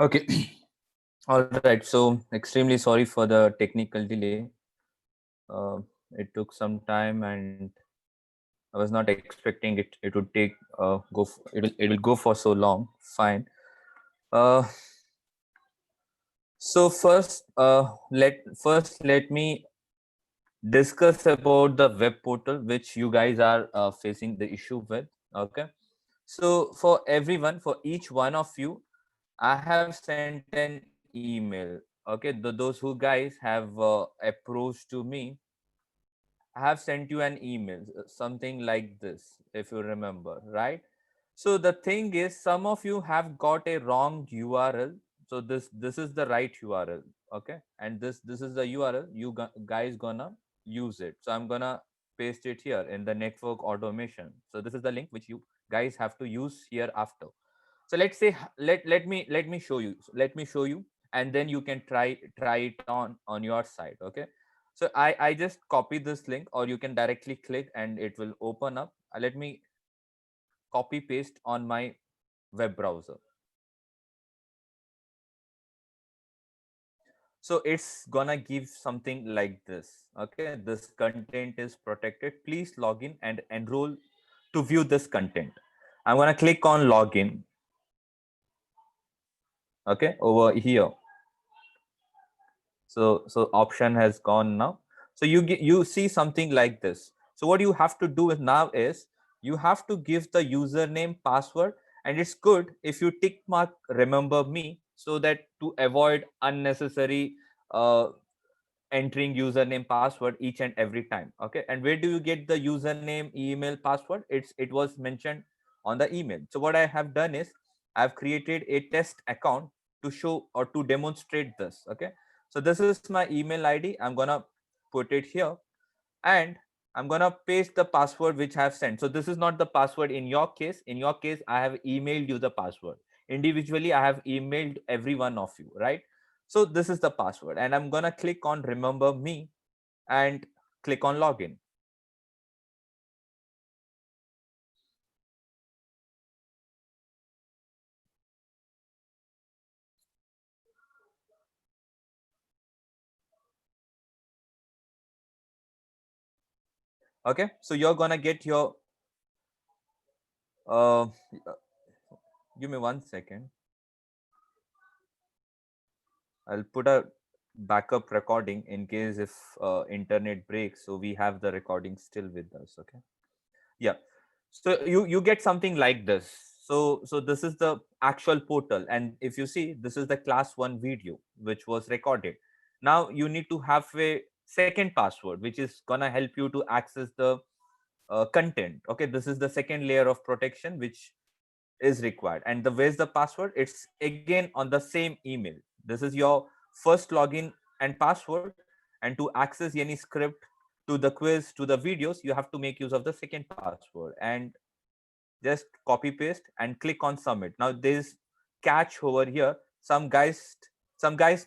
Okay. All right. So extremely sorry for the technical delay. Uh, it took some time, and I was not expecting it. It would take it will go for so long. Fine. Uh, so first let me discuss about the web portal which you guys are facing the issue with. Okay. So for everyone, for each one of you, I have sent an email. Okay, those who guys have approached to me, I have sent you an email, something like this, if you remember, right? So the thing is, some of you have got a wrong URL. So this is the right URL, okay? And this is the URL guys gonna use it. So I'm gonna paste it here in the network automation. So this is the link which you guys have to use here after. So let's say let me show you. Let me show you, and then you can try it on your side. Okay. So I just copy this link, or you can directly click and it will open up. Let me copy paste on my web browser. So it's gonna give something like this. Okay, this content is protected. Please log in and enroll to view this content. I'm gonna click on login. Okay, over here. So option has gone now. So you see something like this. So what you have to do is now is you have to give the username password, and it's good if you tick mark remember me, so that to avoid unnecessary uh, entering username password each and every time. Okay, and where do you get the username email password? It was mentioned on the email. So what I have done is I've created a test account to show or to demonstrate this. Okay, so this is my email ID. I'm gonna put it here, and I'm gonna paste the password which I have sent. So this is not the password in your case. In your case, I have emailed you the password. Individually, I have emailed every one of you, right? So this is the password, and I'm gonna click on remember me and click on login. Okay, so you're gonna get your uh give me 1 second. I'll put a backup recording in case if internet breaks, so we have the recording still with us. Okay. Yeah. So you get something like this. So this is the actual portal, and if you see, this is the class 1 video which was recorded. Now you need to have a second password which is gonna help you to access the content. Okay, this is the second layer of protection which is required. And the where's the password? It's again on the same email. This is your first login and password, and to access any script, to the quiz, to the videos, you have to make use of the second password, and just copy paste and click on submit. Now there's catch over here. Some guys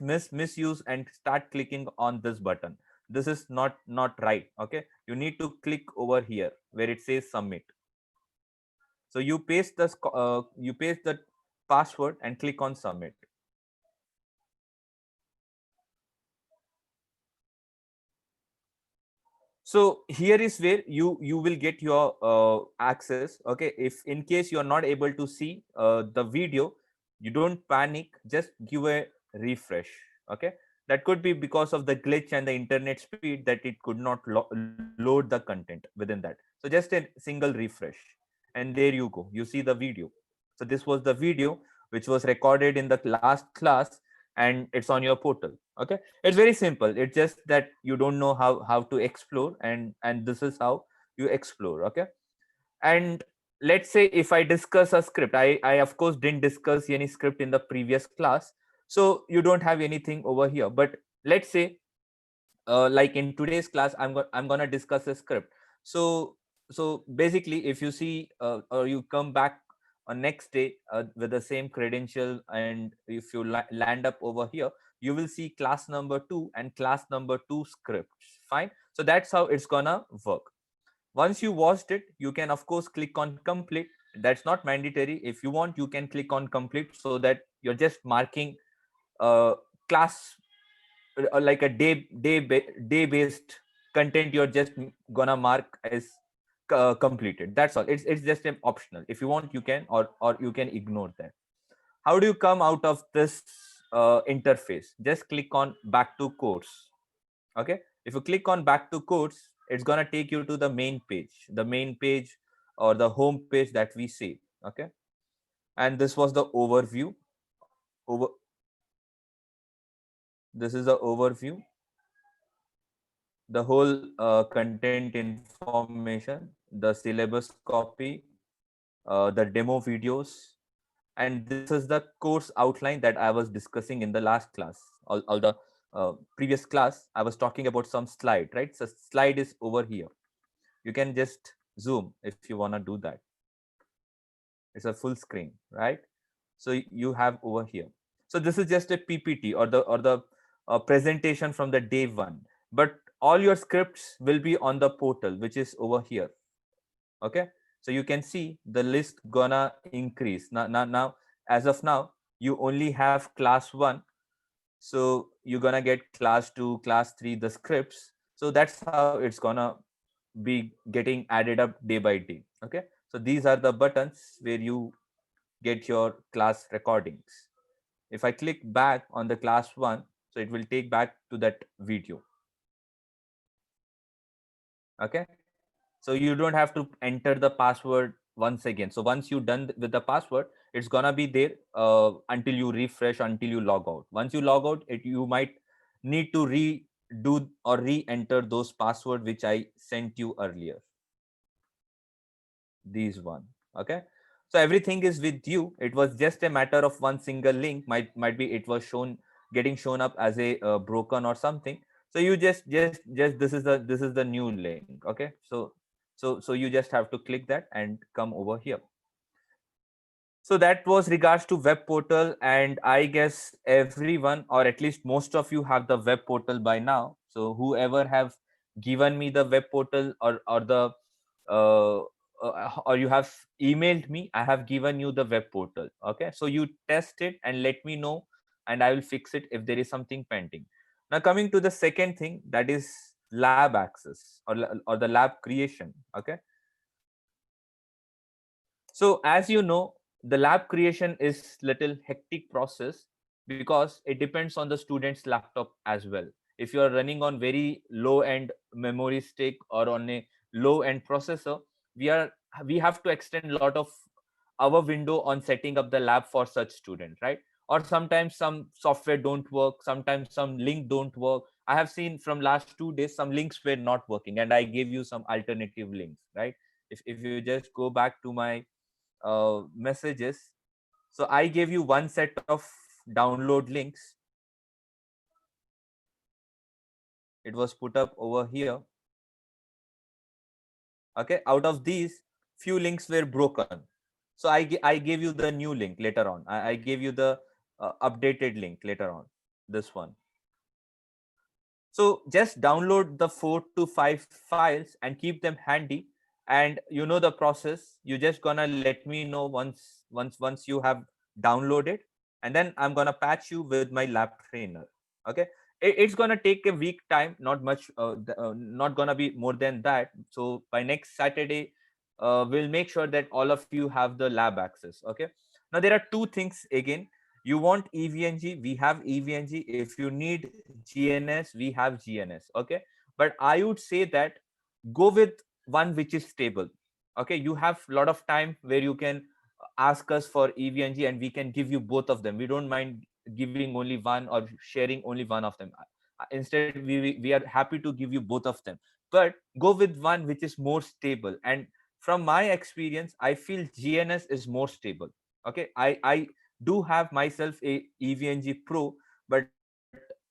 misuse and start clicking on this button. This is not right. Okay, you need to click over here where it says submit. So you paste the password and click on submit. So here is where you will get your access. Okay, if in case you are not able to see the video, you don't panic, just give a refresh. Okay, that could be because of the glitch and the internet speed, that it could not load the content within that. So just a single refresh, and there you go, you see the video. So this was the video which was recorded in the last class, and it's on your portal. Okay, it's very simple. It's just that you don't know how to explore, and this is how you explore. Okay, and let's say if I discuss a script, I of course didn't discuss any script in the previous class, so you don't have anything over here. But let's say like in today's class, I'm gonna discuss a script. So so basically, if you see or you come back on next day with the same credential, and if you land up over here, you will see class number 2 and class number 2 scripts. Fine. So that's how it's gonna work. Once you watched it, you can of course click on complete, That's not mandatory. If you want, you can click on complete, so that you're just marking class, like a day based content. You're just gonna mark as completed. That's all. It's just an optional. If you want, you can, or you can ignore that. How do you come out of this interface? Just click on back to course. Okay, if you click on back to course, it's gonna take you to the main page, or the home page that we see. Okay, and this was the overview. Over This is the overview, the whole content information, the syllabus copy, the demo videos, and this is the course outline that I was discussing in the last class. All the previous class, I was talking about some slide, right? So slide is over here. You can just zoom if you want to do that. It's a full screen, right? So you have over here. So this is just a PPT, or the presentation from the day one, but all your scripts will be on the portal, which is over here. Okay, so you can see the list gonna increase now. As of now, you only have class 1, so you're gonna get class 2, class 3, the scripts. So that's how it's gonna be getting added up day by day. Okay, so these are the buttons where you get your class recordings. If I click back on the class 1, so it will take back to that video. Okay, so you don't have to enter the password once again. So once you're done with the password, it's gonna be there until you refresh, until you log out. Once you log out, you might need to redo or re-enter those password which I sent you earlier, these one. Okay, so everything is with you. It was just a matter of one single link. Might be it was getting shown up as a broken or something. So you just this is the new link. Okay, so you just have to click that and come over here. So that was regards to web portal, and I guess everyone, or at least most of you, have the web portal by now. So whoever have given me the web portal, or the uh, or you have emailed me, I have given you the web portal. Okay, so you test it and let me know, and I will fix it if there is something pending. Now coming to the second thing, that is lab access, or the lab creation. Okay, so as you know, the lab creation is little hectic process, because it depends on the student's laptop as well. If you are running on very low end memory stick, or on a low end processor, we are we have to extend a lot of our window on setting up the lab for such student, right? Or sometimes some software don't work, sometimes some link don't work. I have seen from last 2 days some links were not working, and I gave you some alternative links, right? If you just go back to my messages. So I gave you one set of download links. It was put up over here. Okay, out of these, few links were broken. So I gave you the new link later on. I gave you the updated link later on. This one. So just download the 4 to 5 files and keep them handy. And you know the process. You're just gonna let me know once you have downloaded, and then I'm gonna patch you with my lab trainer. Okay, it's gonna take a week time, not much, not gonna be more than that. So by next Saturday, we'll make sure that all of you have the lab access. Okay, now there are two things again. You want EVNG, we have EVNG. If you need GNS, we have GNS. Okay, but I would say that go with one which is stable. Okay, you have a lot of time where you can ask us for EVNG, and we can give you both of them. We don't mind giving only one, or sharing only one of them. Instead, we are happy to give you both of them, but go with one which is more stable. And from my experience, I feel GNS is more stable. Okay, I do have myself a EVNG Pro, but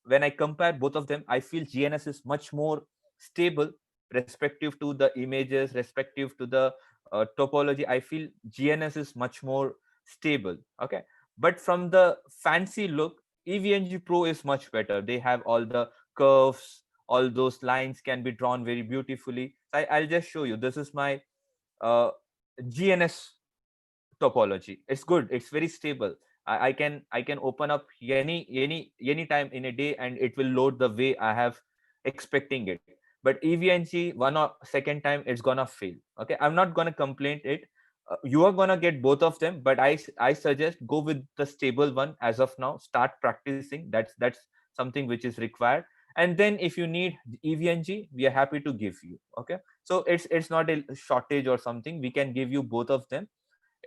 when I compare both of them, I feel GNS is much more stable, respective to the images, respective to the topology. I feel GNS is much more stable. Okay, but from the fancy look, EVNG Pro is much better. They have all the curves, all those lines can be drawn very beautifully. I'll just show you. This is my uh, GNS topology. It's good, it's very stable. I can open up any time in a day and it will load the way I have expecting it. But EVNG one or second time it's gonna fail. Okay, I'm not gonna complain it. You are gonna get both of them, but I suggest go with the stable one as of now. Start practicing. That's something which is required. And then if you need EVNG, we are happy to give you. Okay, so it's not a shortage or something. We can give you both of them.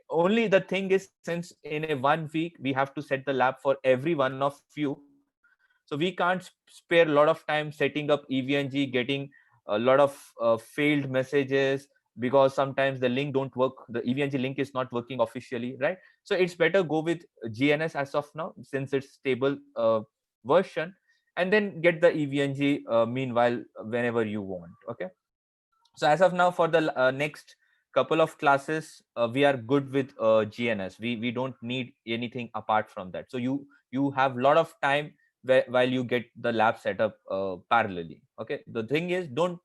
Only the thing is, since in a 1 week we have to set the lab for every one of you, so we can't spare a lot of time setting up EVNG, getting a lot of failed messages, because sometimes the link don't work, the EVNG link is not working officially, right? So it's better go with GNS as of now, since it's stable version, and then get the EVNG meanwhile whenever you want. Okay, so as of now, for the next couple of classes, we are good with GNS. We don't need anything apart from that. So you have a lot of time while you get the lab set up parallelly. Okay, the thing is, don't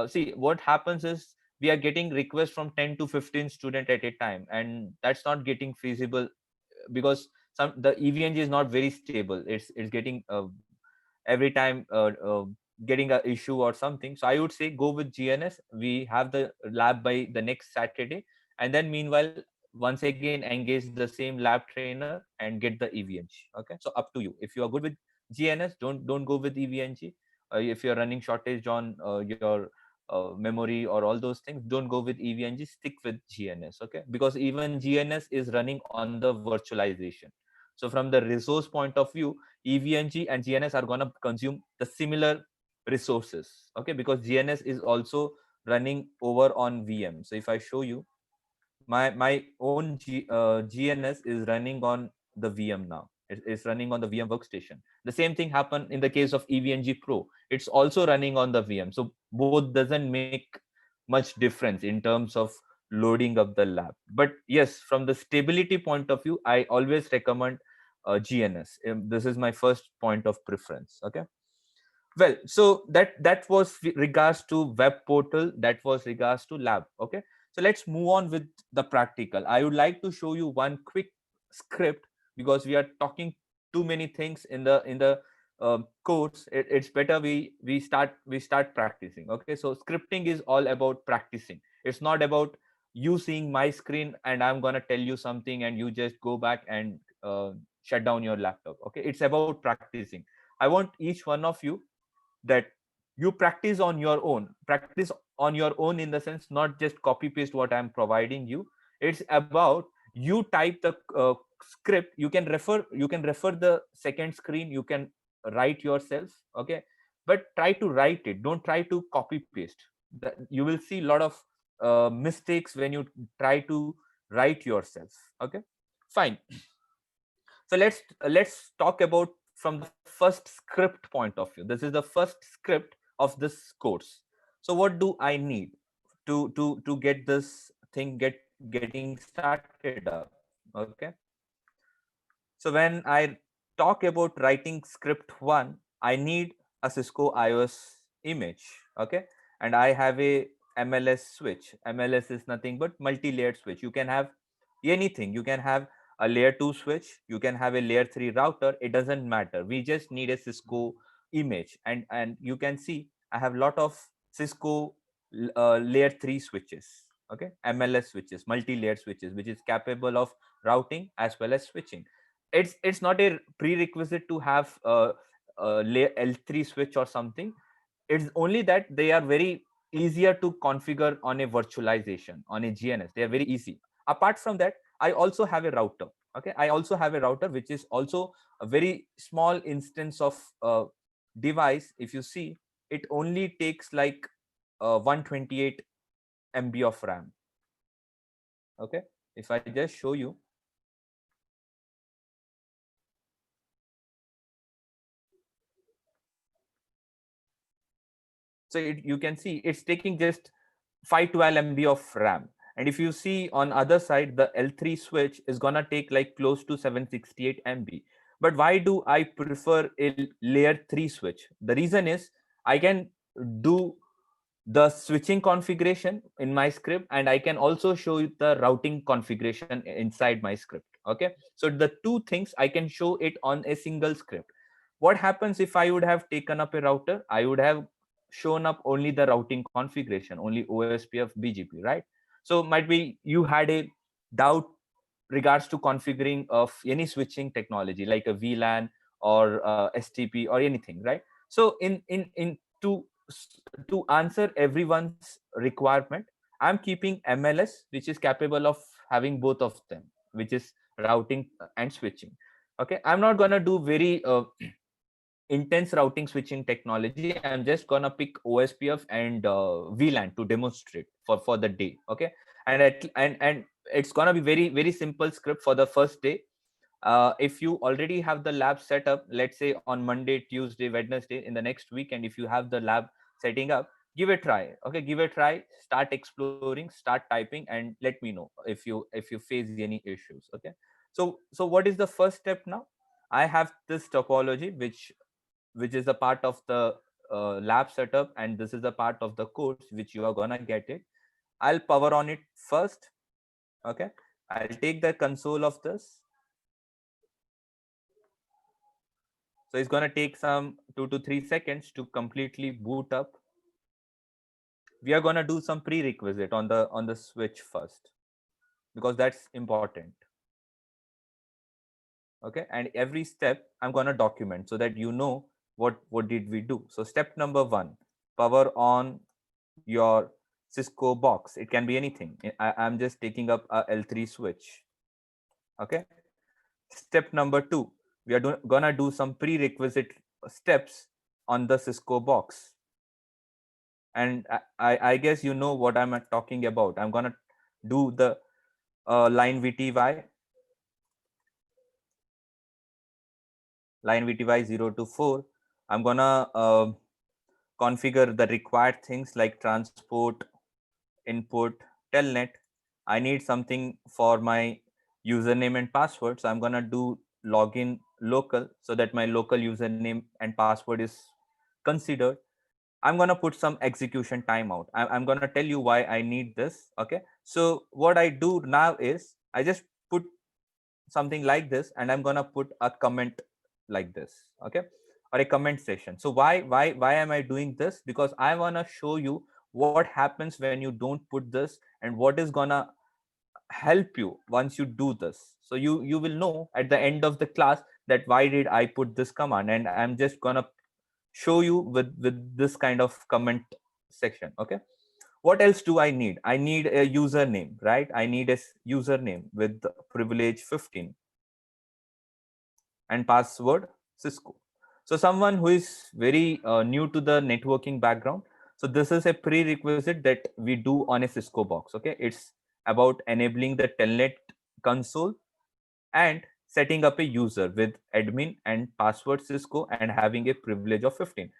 see what happens is we are getting requests from 10 to 15 student at a time, and that's not getting feasible, because some the EVNG is not very stable. It's getting every time getting a issue or something. So I would say go with GNS. We have the lab by the next Saturday, and then meanwhile once again engage the same lab trainer and get the EVNG. Okay, so up to you. If you are good with GNS, don't go with EVNG. If you're running shortage on your memory or all those things, don't go with EVNG. Stick with GNS. Okay, because even GNS is running on the virtualization. So from the resource point of view, EVNG and GNS are going to consume the similar resources. Okay, because GNS is also running over on VM. So if I show you, my own GNS is running on the VM now. It's running on the VM workstation. The same thing happened in the case of EVNG Pro. It's also running on the VM. So both doesn't make much difference in terms of loading up the lab. But yes, from the stability point of view, I always recommend GNS. This is my first point of preference. Okay, well, so that was regards to web portal, that was regards to lab. Okay, so let's move on with the practical. I would like to show you one quick script, because we are talking too many things in the course. It's better we start practicing. Okay, so scripting is all about practicing. It's not about you seeing my screen and I'm gonna tell you something and you just go back and shut down your laptop. Okay, it's about practicing. I want each one of you that you practice on your own. Practice on your own in the sense, not just copy paste what I'm providing you. It's about you type the script. You can refer the second screen, you can write yourself. Okay, but try to write it, don't try to copy paste. You will see a lot of mistakes when you try to write yourself. Okay, fine. So let's talk about from the first script point of view. This is the first script of this course. So what do I need to get this thing getting started up? Okay, so when I talk about writing script 1, I need a Cisco IOS image. Okay, and I have a MLS switch. MLS is nothing but multi-layered switch. You can have anything. You can have a layer 2 switch, you can have a layer 3 router. It doesn't matter, we just need a Cisco image. And you can see I have a lot of Cisco layer 3 switches. Okay, MLS switches, multi-layered switches, which is capable of routing as well as switching. It's not a prerequisite to have a layer L3 switch or something. It's only that they are very easier to configure on a virtualization on a GNS. They are very easy. Apart from that, I also have a router. Okay, I also have a router which is also a very small instance of device. If you see, it only takes like 128 MB of RAM. Okay, if I just show you, so you can see it's taking just 512 MB of RAM. And if you see on other side, the L3 switch is gonna take like close to 768 MB. But why do I prefer a layer 3 switch? The reason is I can do the switching configuration in my script, and I can also show you the routing configuration inside my script. Okay, so the two things I can show it on a single script. What happens if I would have taken up a router? I would have shown up only the routing configuration, only OSPF BGP, right? So might be you had a doubt regards to configuring of any switching technology like a VLAN or STP or anything, right? So in to answer everyone's requirement, I'm keeping MLS, which is capable of having both of them, which is routing and switching. Okay, I'm not gonna do very intense routing switching technology. I'm just gonna pick OSPF and VLAN to demonstrate for the day. Okay, and it's gonna be very simple script for the first day. If you already have the lab set up, let's say on Monday, Tuesday, Wednesday, in the next weekend, if you have the lab setting up, give it a try. Okay, give it a try, start exploring, start typing, and let me know if you face any issues. Okay, so what is the first step now? I have this topology which is a part of the lab setup, and this is a part of the course which you are gonna get it. I'll power on it first. Okay, I'll take the console of this. So it's going to take some 2 to 3 seconds to completely boot up. We are going to do some prerequisite on the switch first, because that's important. Okay, and every step I'm going to document so that you know what did we do. So step number 1, power on your Cisco box. It can be anything. I'm just taking up a L3 switch. Okay, step number 2, we are gonna do some prerequisite steps on the Cisco box. And I guess you know what I'm talking about. I'm gonna do the line VTY 0 to 4. I'm gonna configure the required things like transport, input, telnet. I need something for my username and password, so I'm gonna do login local so that my local username and password is considered. I'm gonna put some execution timeout. I'm gonna tell you why I need this. Okay, so what I do now is I just put something like this, and I'm gonna put a comment like this. Okay, or a comment section. So why am I doing this? Because I wanna show you what happens when you don't put this, and what is gonna help you once you do this. So you will know at the end of the class that why did I put this command, and I'm just gonna show you with this kind of comment section. Okay, what else do I need? I need a username, right? I need a username with privilege 15 and password Cisco. So someone who is very new to the networking background, so this is a prerequisite that we do on a Cisco box. Okay, it's about enabling the telnet console and setting up a user with admin and password Cisco and having a privilege of 15.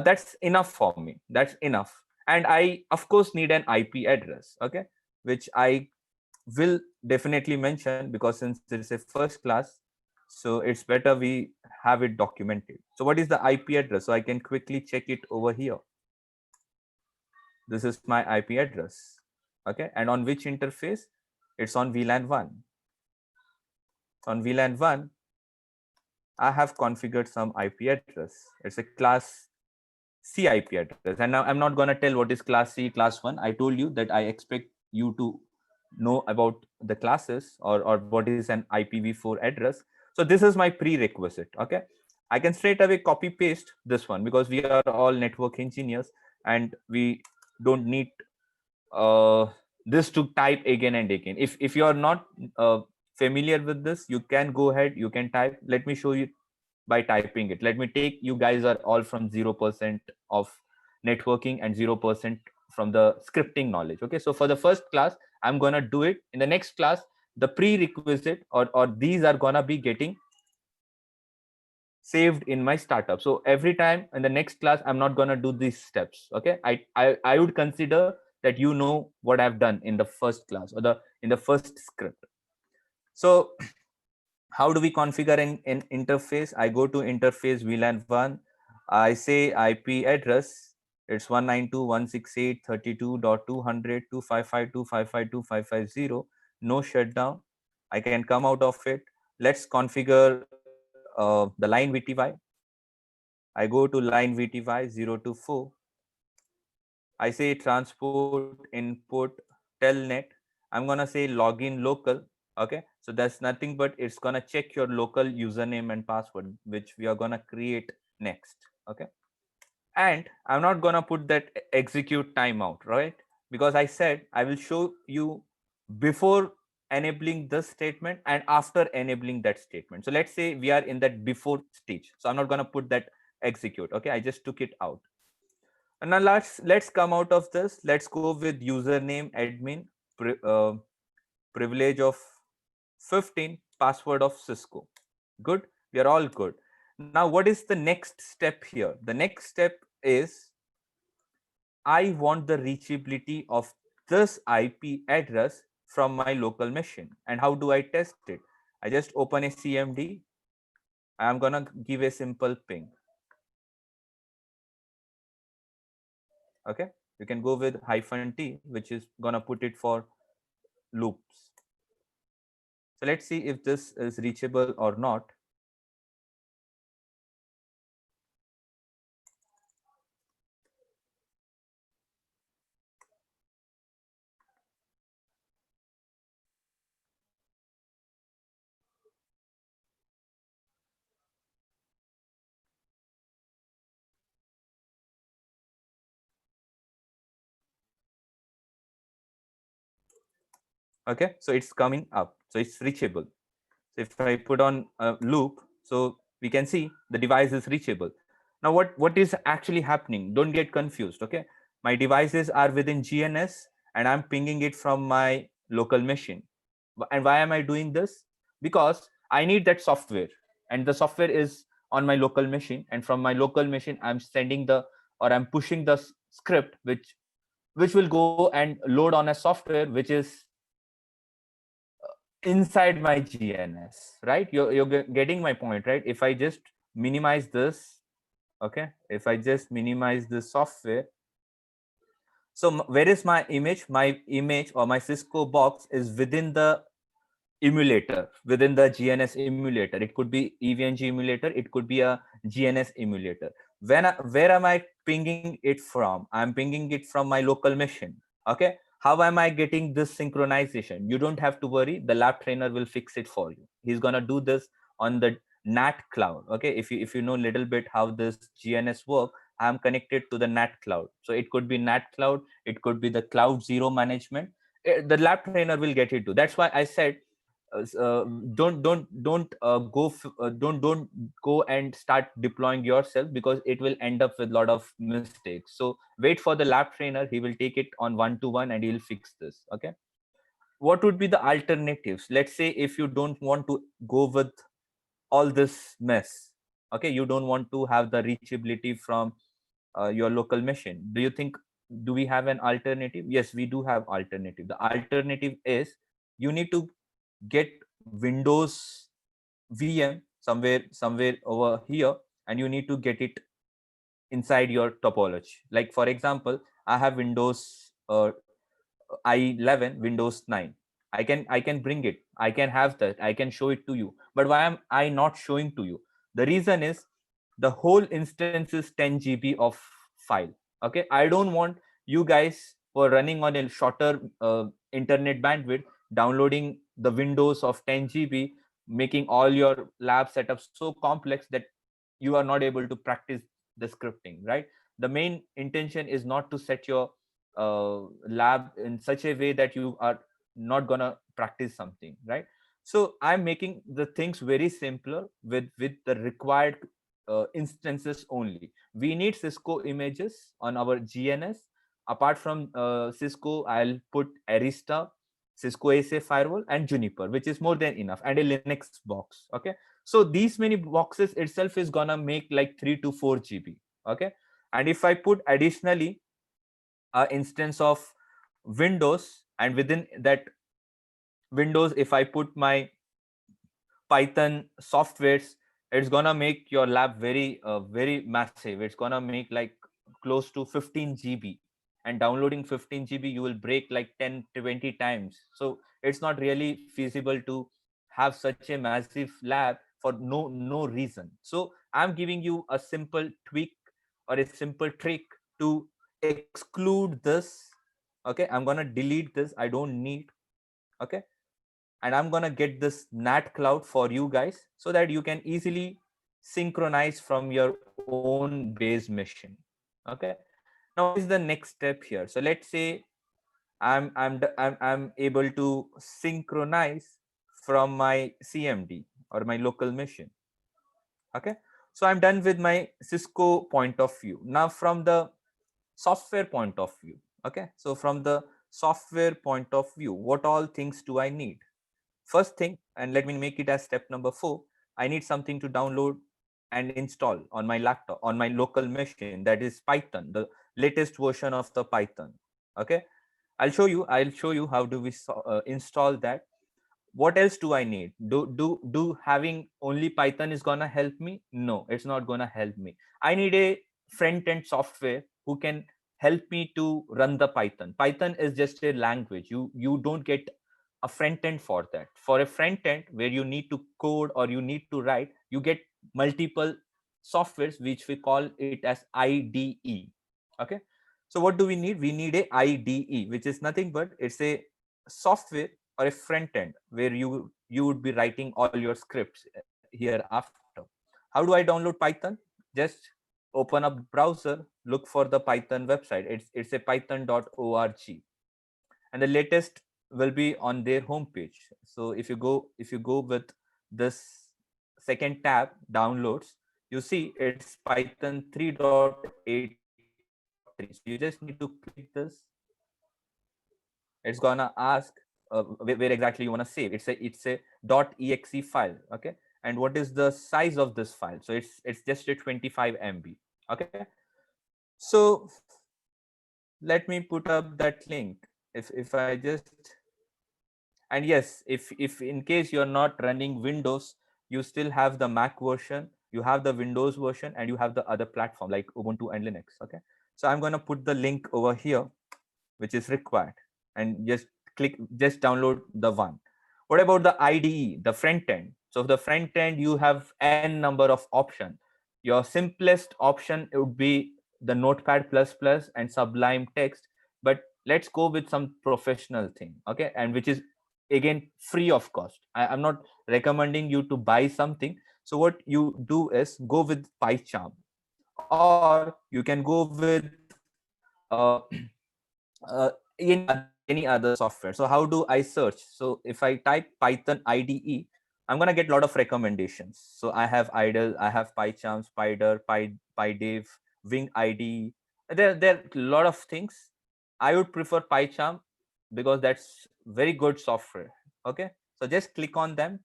That's enough for me. That's enough. And I, of course, need an IP address, okay, which I will definitely mention, because since it's a first class, so it's better we have it documented. So what is the IP address? So I can quickly check it over here. This is my IP address. Okay, and on which interface? It's on VLAN 1. On VLAN 1, I have configured some IP address. It's a class C IP address. And now I'm not going to tell what is class C, class 1. I told you that I expect you to know about the classes, or what is an IPv4 address. So this is my prerequisite. Okay, I can straight away copy paste this one, because we are all network engineers and we don't need uh, this to type again and again. If you are not familiar with this, you can go ahead, you can type. Let me show you by typing it. Let me take, you guys are all from 0% of networking and 0% from the scripting knowledge. Okay, so for the first class, I'm gonna do it. In the next class, the prerequisite or these are gonna be getting saved in my startup. So every time in the next class, I'm not gonna do these steps. Okay, I would consider that you know what I've done in the first class, or the in the first script. So how do we configure an interface? I go to interface VLAN 1. I say IP address. It's 192.168.32.200.255.255.250. No shutdown. I can come out of it. Let's configure the line VTY. I go to line VTY 0 to 4. I say transport input telnet. I'm gonna say login local. Okay, so that's nothing but it's gonna check your local username and password, which we are gonna create next. Okay, and I'm not gonna put that execute timeout, right? Because I said I will show you before enabling this statement and after enabling that statement. So let's say we are in that before stage, so I'm not gonna put that execute. Okay, I just took it out. And now let's come out of this. Let's go with username admin, privilege of 15, password of Cisco. Good, we are all good. Now what is the next step here? The next step is I want the reachability of this IP address from my local machine. And how do I test it? I just open a CMD. I'm gonna give a simple ping. Okay, you can go with -t, which is gonna put it for loops. So let's see if this is reachable or not. Okay, so it's coming up, so it's reachable. So if I put on a loop, so we can see the device is reachable. Now what is actually happening? Don't get confused. Okay, my devices are within GNS and I'm pinging it from my local machine. And why am I doing this? Because I need that software, and the software is on my local machine, and from my local machine I'm sending the, or I'm pushing the script which will go and load on a software which is inside my GNS, right? You're getting my point, right? If I just minimize this, okay, if I just minimize this software, so where is my image? My image or my Cisco box is within the emulator, within the GNS emulator. It could be EVNG emulator, it could be a GNS emulator. Where am I pinging it from? I'm pinging it from my local machine. Okay, how am I getting this synchronization? You don't have to worry, the lab trainer will fix it for you. He's gonna do this on the NAT cloud. Okay, if you know a little bit how this GNS work, I'm connected to the NAT cloud. So it could be NAT cloud, it could be the cloud zero management. The lab trainer will get it too. That's why I said don't go and start deploying yourself, because it will end up with a lot of mistakes. So wait for the lab trainer, he will take it on one to one and he'll fix this. Okay, what would be the alternatives? Let's say if you don't want to go with all this mess, okay, you don't want to have the reachability from your local machine. Do you think, do we have an alternative? Yes, we do have alternative. The alternative is you need to get Windows VM somewhere over here, and you need to get it inside your topology. Like for example, I have Windows i11, Windows 9. I can bring it, I can have that, I can show it to you. But why am I not showing to you? The reason is the whole instance is 10 GB of file. Okay, I don't want you guys for running on a shorter internet bandwidth downloading the Windows of 10 GB, making all your lab setups so complex that you are not able to practice the scripting, right? The main intention is not to set your lab in such a way that you are not gonna practice something, right? So I'm making the things very simpler with the required instances only. We need Cisco images on our GNS. Apart from Cisco, I'll put Arista, Cisco ASA firewall, and Juniper, which is more than enough, and a Linux box. Okay, so these many boxes itself is gonna make like 3 to 4 GB. Okay, and if I put additionally instance of Windows, and within that Windows, if I put my Python softwares, it's gonna make your lab very very massive. It's gonna make like close to 15 GB, and downloading 15 GB you will break like 10 to 20 times. So it's not really feasible to have such a massive lab for no reason. So I'm giving you a simple tweak or a simple trick to exclude this. Okay, I'm gonna delete this, I don't need. Okay, and I'm gonna get this NAT cloud for you guys so that you can easily synchronize from your own base machine. Okay, now what is the next step here? So let's say I'm able to synchronize from my CMD or my local machine. Okay, so I'm done with my Cisco point of view. Now from the software point of view. Okay, so from the software point of view, what all things do I need? First thing, and let me make it as step number 4, I need something to download and install on my laptop, on my local machine, that is Python, the latest version of the Python. Okay, I'll show you how do we install that. What else do I need? Do having only Python is gonna help me? No, it's not gonna help me. I need a front end software who can help me to run the Python. Python is just a language. You don't get a front end for that. For a front end where you need to code or you need to write, you get multiple softwares which we call it as IDE. Okay, so what do we need? We need a IDE, which is nothing but it's a software or a front end where you would be writing all your scripts hereafter. How do I download Python? Just open up browser, look for the Python website. It's a python.org, and the latest will be on their homepage. So if you go with this second tab, downloads, you see it's Python 3.8.3. So you just need to click this. It's gonna ask where exactly you want to save. It's a .exe file. Okay, and what is the size of this file? So it's just a 25 MB. Okay, so let me put up that link. If I just, and yes, if in case you're not running Windows, you still have the Mac version, you have the Windows version, and you have the other platform like Ubuntu and Linux. Okay, so I'm going to put the link over here which is required, and just download the one. What about the IDE, the front end? So the front end, you have n number of options. Your simplest option would be the Notepad++ and Sublime Text, but let's go with some professional thing. Okay, and which is again free of cost. I'm not recommending you to buy something. So what you do is go with PyCharm, or you can go with any other software. So how do I search? So if I type Python IDE, I'm gonna get a lot of recommendations. So I have Idle, I have PyCharm, Spider, PyDev, Wing IDE. There are a lot of things. I would prefer PyCharm because that's very good software. Okay, so just click on them.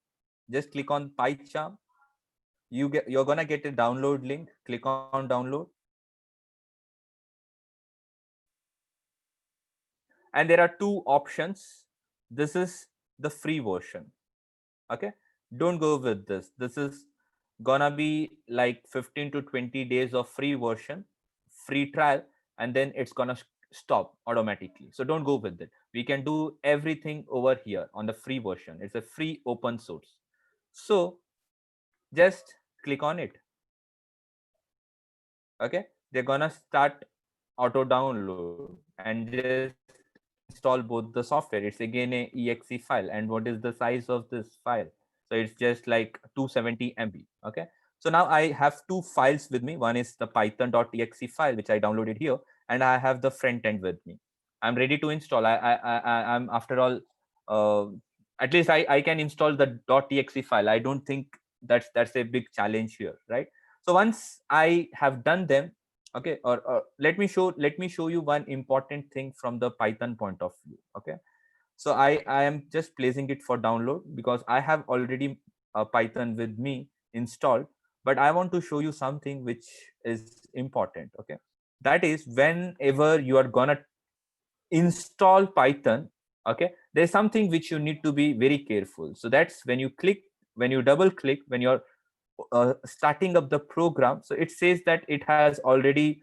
Just click on PyCharm. You're gonna get a download link. Click on download, and there are two options. This is the free version. Okay, don't go with this is gonna be like 15 to 20 days of free version, free trial, and then it's gonna stop automatically. So don't go with it. We can do everything over here on the free version. It's a free open source. So just click on it. Okay, they're gonna start auto download and just install both the software. It's again a exe file. And what is the size of this file? So it's just like 270 MB. Okay, so now I have two files with me. One is the python.exe file which I downloaded here, and I have the front end with me. I'm ready to install. I'm after all, uh, at least I can install the .exe file. I don't think that's a big challenge here, right? So once I have done them, okay, or let me show you one important thing from the Python point of view. Okay, so I am just placing it for download because I have already Python with me installed, but I want to show you something which is important. Okay, that is whenever you are gonna install Python, okay, there's something which you need to be very careful. So that's when you double click, when you're starting up the program, so it says that it has already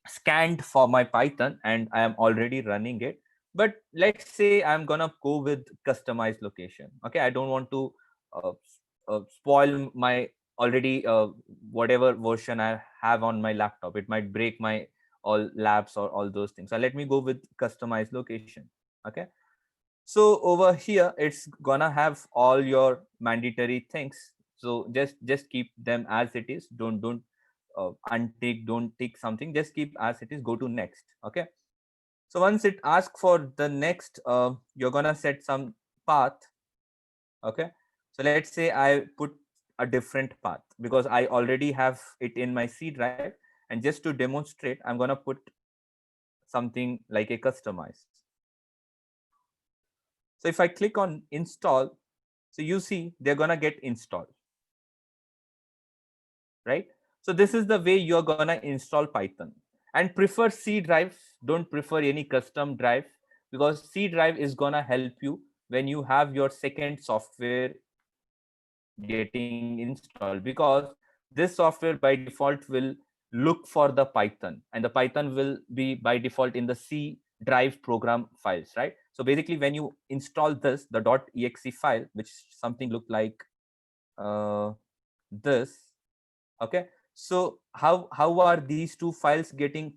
scanned for my Python and I am already running it. But let's say I'm gonna go with customized location. Okay, I don't want to uh, spoil my already whatever version I have on my laptop. It might break my all labs or all those things. So let me go with customized location. Okay, so over here it's gonna have all your mandatory things. So just keep them as it is. Don't untick, don't tick something, just keep as it is, go to next. Okay, so once it asks for the next, you're gonna set some path. Okay, so let's say I put a different path because I already have it in my C drive, and just to demonstrate I'm gonna put something like a customize. So if I click on install, so you see they're gonna get installed, right? So this is the way you're gonna install Python. And prefer C drive, don't prefer any custom drive, because C drive is gonna help you when you have your second software getting installed, because this software by default will look for the Python, and the Python will be by default in the C drive program files, right? So basically when you install this, the .exe file, which something look like this. Okay, so how are these two files getting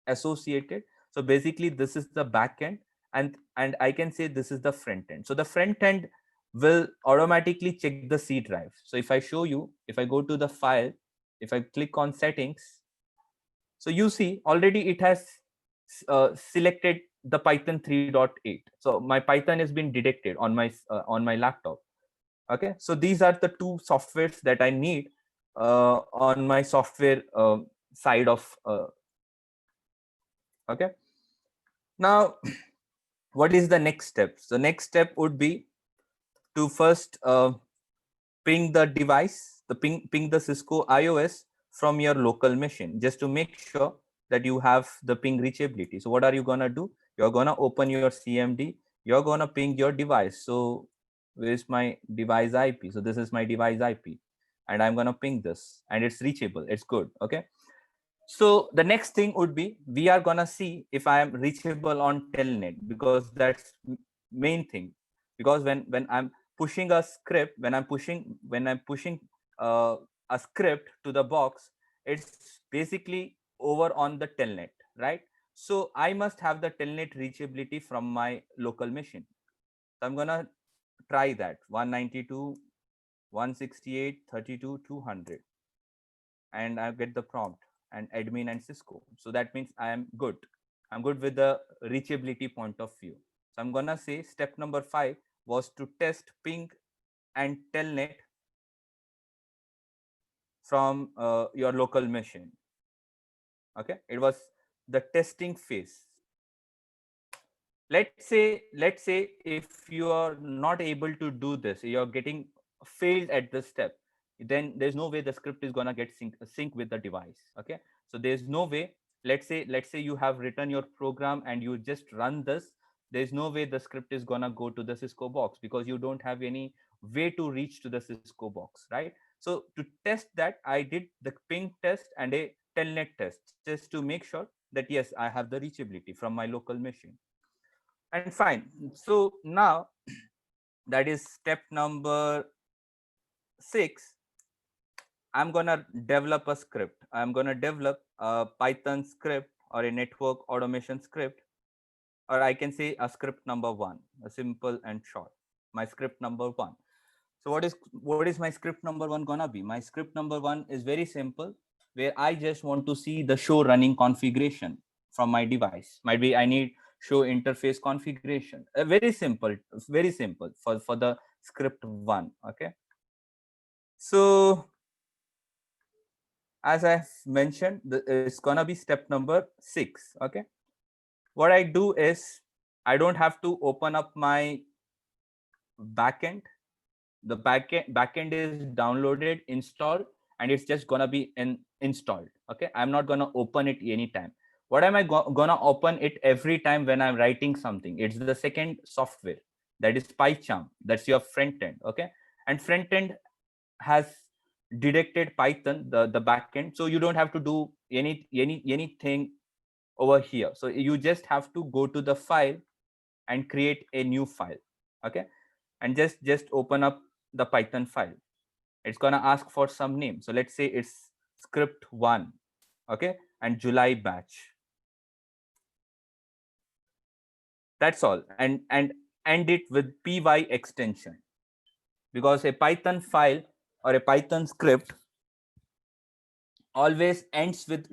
associated? So basically this is the back end, and I can say this is the front end. So the front end will automatically check the C drive. So if I show you, if I go to the file, if I click on settings, so you see already it has selected the Python 3.8. So my Python has been detected on my laptop. Okay, so these are the two softwares that I need on my software side of okay. Now what is the next step? So next step would be to first ping the device, the ping the Cisco IOS from your local machine, just to make sure that you have the ping reachability. So what are you gonna do? You're gonna open your CMD, you're gonna ping your device. So where's my device IP? So this is my device IP, and I'm gonna ping this, and it's reachable, it's good. Okay, so the next thing would be, we are gonna see if I am reachable on telnet, because that's main thing. Because when I'm pushing a script, when I'm pushing uh, a script to the box, it's basically over on the telnet, right? So I must have the telnet reachability from my local machine. So I'm gonna try that 192 168 32 200, and I get the prompt and admin and Cisco. So that means I am good. I'm good with the reachability point of view. So I'm gonna say step number 5 was to test ping and telnet from your local machine. Okay, it was the testing phase. Let's say if you are not able to do this, you're getting failed at this step, then there's no way the script is going to get sync with the device. Okay, so there's no way. Let's say you have written your program and you just run this. There's no way the script is going to go to the Cisco box, because you don't have any way to reach to the Cisco box, right? So to test that, I did the ping test and a telnet test, just to make sure that yes, I have the reachability from my local machine. And fine, so now that is step number 6. I'm gonna develop a script. I'm gonna develop a Python script or a network automation script, or I can say a script number 1, a simple and short, my script number 1. So what is my script number 1 gonna be? My script number 1 is very simple, where I just want to see the show running configuration from my device. Might be I need show interface configuration. Very simple for the script 1. Okay, so as I've mentioned, it's gonna be step number 6. Okay, what I do is, I don't have to open up my backend. The backend is downloaded, installed, and it's just gonna be installed. Okay, I'm not gonna open it anytime. What am I gonna open it every time when I'm writing something? It's the second software, that is PyCharm. That's your front end. Okay, and front end has detected Python, the backend, so you don't have to do anything over here. So you just have to go to the file and create a new file. Okay, and just open up the Python file. It's gonna ask for some name. So let's say it's script 1. Okay, and July batch. That's all. And end it with py extension, because a Python file or a Python script always ends with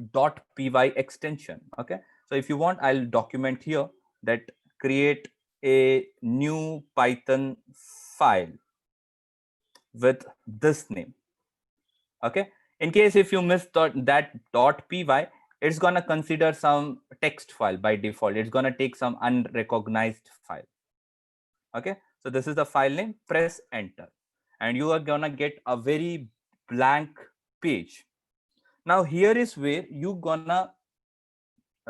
.py extension. Okay, so if you want, I'll document here that create a new Python file with this name. Okay, in case if you miss that .py, it's gonna consider some text file by default. It's gonna take some unrecognized file. Okay, so this is the file name. Press enter and you are gonna get a very blank page. Now here is where you gonna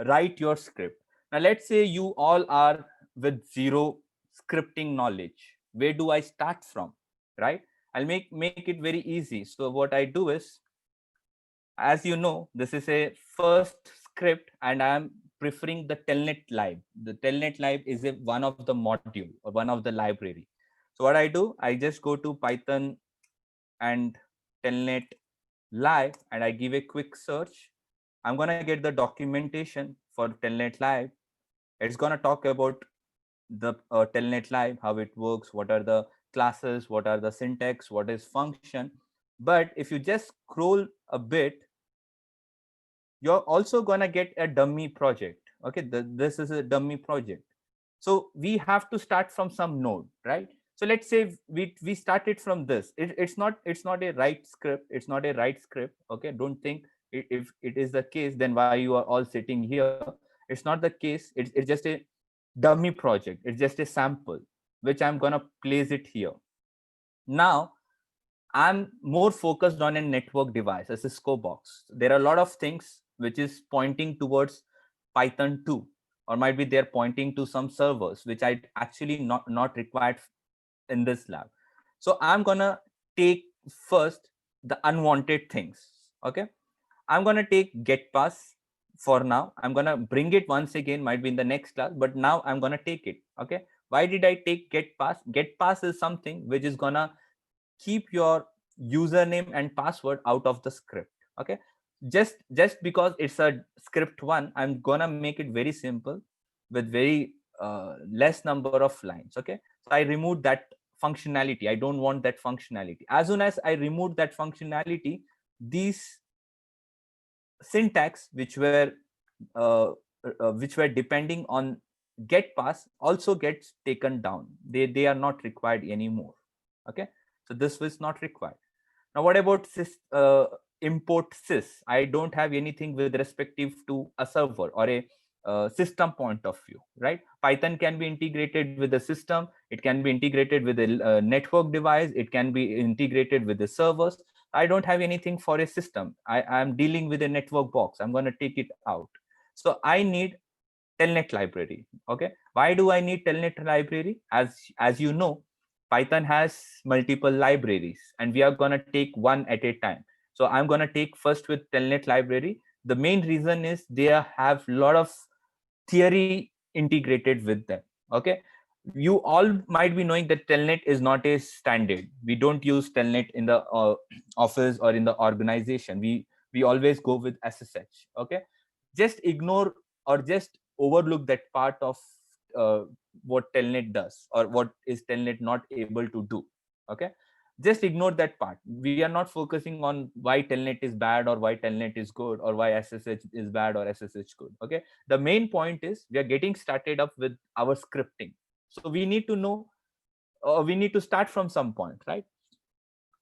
write your script. Now let's say you all are with zero scripting knowledge. Where do I start from? Right, I'll make it very easy. So what I do is, as you know, this is a first script and I am preferring the telnet live. The telnet live is one of the module or one of the library. So what I do, I just go to Python and telnet live and I give a quick search. I'm going to get the documentation for telnet live. It's going to talk about the telnet live, how it works, what are the classes, what are the syntax, what is function. But if you just scroll a bit, you're also going to get a dummy project. Okay, this is a dummy project. So we have to start from some node, right? So let's say we started from this. It's not a right script. It's not a right script. Okay, don't think if it is the case, then why you are all sitting here. It's not the case. It's just a dummy project. It's just a sample which I'm gonna place it here. Now I'm more focused on a network device, a Cisco box. There are a lot of things which is pointing towards Python 2, or might be they're pointing to some servers which I actually not required in this lab. So I'm gonna take first the unwanted things. Okay, I'm gonna take get pass for now. I'm gonna bring it once again, might be in the next class, but now I'm gonna take it. Okay, why did I take get pass? Get pass is something which is gonna keep your username and password out of the script. Okay, just because it's a script 1, I'm gonna make it very simple with very less number of lines. Okay, so I removed that functionality. I don't want that functionality. As soon as I removed that functionality, these syntax which were depending on get pass also gets taken down. They are not required anymore. Okay, so this was not required. Now what about import sys? I don't have anything with respective to a server or a system point of view, right? Python can be integrated with the system, it can be integrated with a network device, it can be integrated with the servers. I don't have anything for a system. I'm dealing with a network box. I'm going to take it out. So I need telnet library. Okay, why do I need telnet library? As you know, Python has multiple libraries and we are going to take one at a time. So I'm going to take first with telnet library. The main reason is they have a lot of theory integrated with them. Okay, you all might be knowing that telnet is not a standard. We don't use telnet in the office or in the organization. We always go with SSH. Okay, just ignore or just overlook that part of what telnet does or what is telnet not able to do. Okay, just ignore that part. We are not focusing on why telnet is bad or why telnet is good or why SSH is bad or SSH good. Okay, the main point is we are getting started up with our scripting. So we need to know, we need to start from some point, right?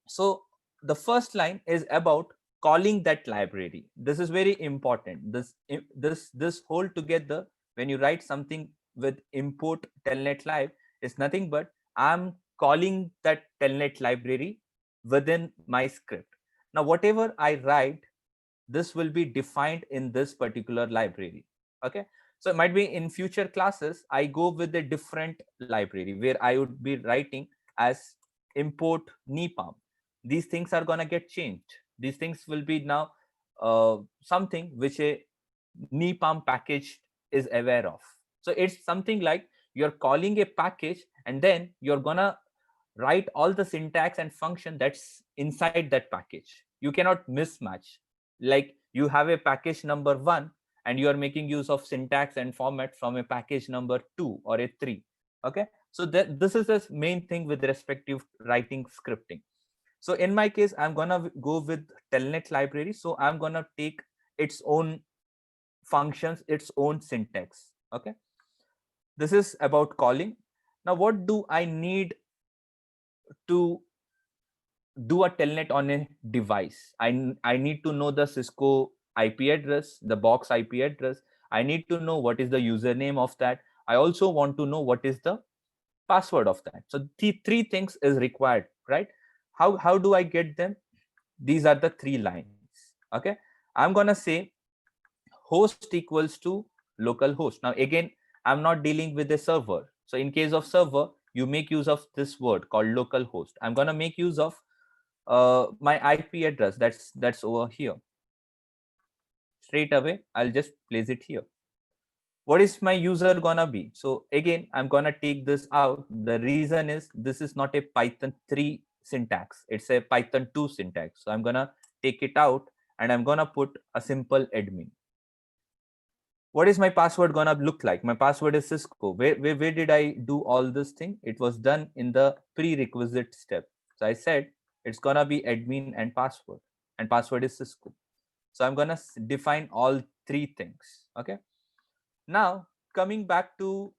So the first line is about calling that library. This is very important. This whole together, when you write something with import telnet live, is nothing but I'm calling that telnet library within my script. Now whatever I write, this will be defined in this particular library. Okay, so it might be in future classes I go with a different library where I would be writing as import nipam. These things are going to get changed. These things will be now something which a NEPAM package is aware of. So it's something like you're calling a package and then you're gonna write all the syntax and function that's inside that package. You cannot mismatch. Like you have a package number 1 and you are making use of syntax and format from a package number 2 or a 3. Okay, so this is the main thing with respect to writing scripting. So in my case, I'm gonna go with telnet library. So I'm gonna take its own functions, its own syntax. Okay, this is about calling. Now what do I need to do a telnet on a device? I need to know the Cisco IP address, the box IP address. I need to know what is the username of that. I also want to know what is the password of that. So the three things is required, right? How do I get them? These are the three lines. Okay, I'm gonna say host equals to local host. Now again, I'm not dealing with a server. So in case of server, you make use of this word called local host. I'm gonna make use of my IP address. That's over here. Straight away, I'll just place it here. What is my user gonna be? So again, I'm gonna take this out. The reason is this is not a Python 3 syntax, it's a Python 2 syntax. So I'm gonna take it out and I'm gonna put a simple admin. What is my password gonna look like? My password is Cisco. Where did I do all this thing? It was done in the prerequisite step. So I said it's gonna be admin and password is Cisco. So I'm gonna define all three things. Okay, now coming back to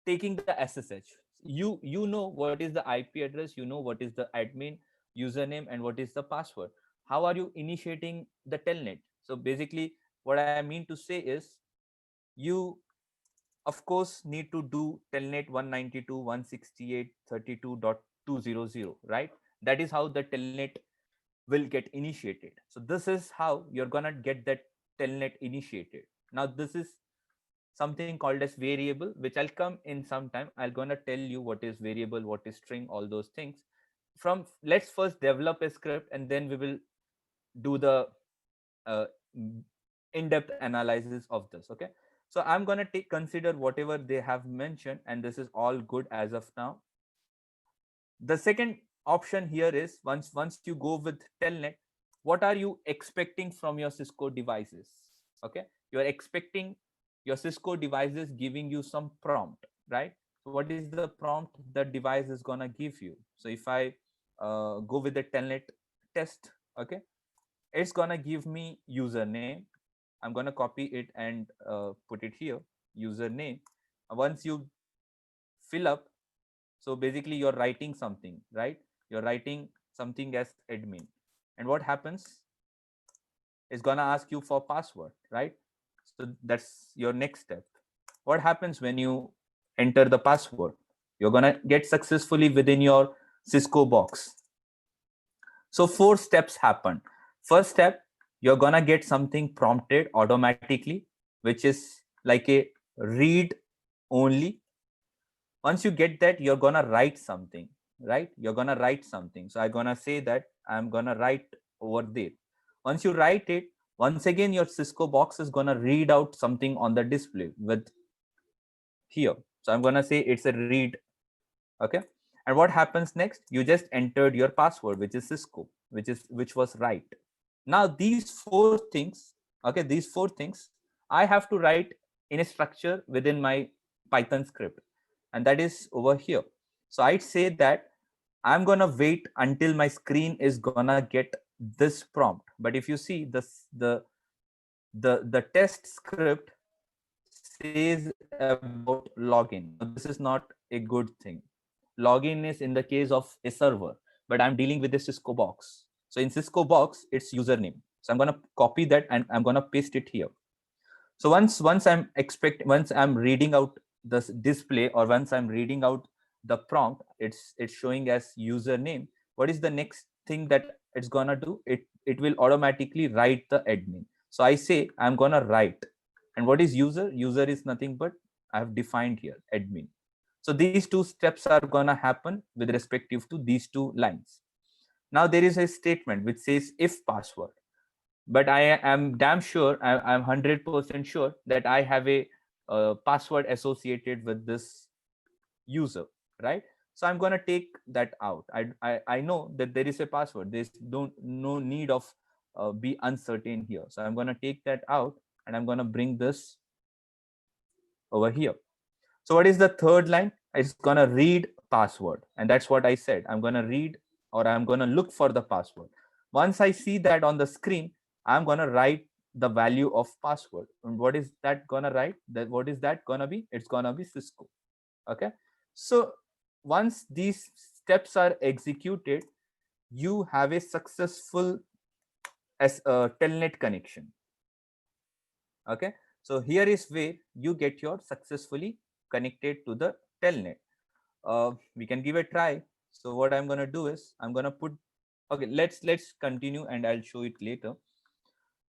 taking the SSH. You know what is the IP address, you know what is the admin username, and what is the password. How are you initiating the telnet? So basically, what I mean to say is, you of course need to do telnet 192.168.32.200, right? That is how the telnet will get initiated. So this is how you're gonna get that telnet initiated. Now this is something called as variable, which I'll come in some time. I'll gonna tell you what is variable, what is string, all those things. From let's first develop a script and then we will do the uh, in-depth analysis of this. Okay, so I'm gonna take consider whatever they have mentioned, and this is all good as of now. The second option here is, once you go with telnet, what are you expecting from your Cisco devices? Okay, you are expecting your Cisco devices giving you some prompt, right? So what is the prompt the device is gonna give you? So if I go with the telnet test, okay, it's gonna give me username. I'm gonna copy it and put it here, username. Once you fill up, so basically you're writing something, right? You're writing something as admin, and what happens is gonna ask you for password, right? So that's your next step. What happens when you enter the password? You're gonna get successfully within your Cisco box. So 4 steps happen. First step, you're gonna get something prompted automatically, which is like a read only. Once you get that, you're gonna write something, right? You're gonna write something. So I'm gonna say that I'm gonna write over there. Once you write it, once again your Cisco box is gonna read out something on the display with here. So I'm gonna say it's a read. Okay, and what happens next? You just entered your password, which is Cisco, which was right. Now these 4 things, okay, these 4 things I have to write in a structure within my Python script, and that is over here. So I'd say that I'm gonna wait until my screen is gonna get this prompt. But if you see this, the test script says about login. Now this is not a good thing. Login is in the case of a server, but I'm dealing with the Cisco box. So in Cisco box, it's username. So I'm gonna copy that and I'm gonna paste it here. So once I'm reading out this display, or once I'm reading out the prompt, it's showing as username. What is the next thing that it's gonna do? It will automatically write the admin. So I say I'm gonna write. And what is user? User is nothing but I have defined here admin. So these 2 steps are gonna happen with respective to these 2 lines. Now there is a statement which says if password. but I am damn sure, I'm 100% sure that I have a password associated with this user, right? So I'm gonna take that out. I know that there is a password. There's no need of be uncertain here. So I'm gonna take that out, and I'm gonna bring this over here. So what is the third line? It's gonna read password, and that's what I said. I'm gonna read, or I'm gonna look for the password. Once I see that on the screen, I'm gonna write the value of password. And what is that gonna write? That what is that gonna be? It's gonna be Cisco. Okay. So once these steps are executed, you have a successful as a telnet connection. Okay, so here is where you get your successfully connected to the telnet. We can give a try. So what I'm going to do is I'm going to put, okay, let's continue and I'll show it later.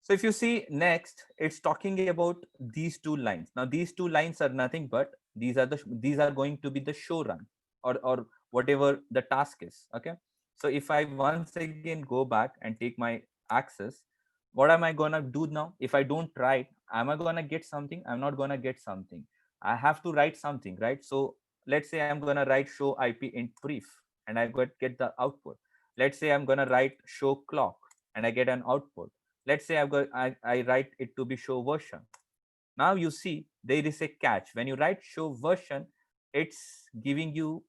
So if you see next, it's talking about these two lines. Now these two lines are nothing but these are going to be the show run, or whatever the task is. Okay. So if I once again go back and take my access, what am I gonna do now? If I don't write, am I gonna get something? I'm not gonna get something. I have to write something, right? So let's say I'm gonna write show IP in brief, and I get the output. Let's say I'm gonna write show clock, and I get an output. Let's say I write it to be show version. Now you see there is a catch. When you write show version, it's giving you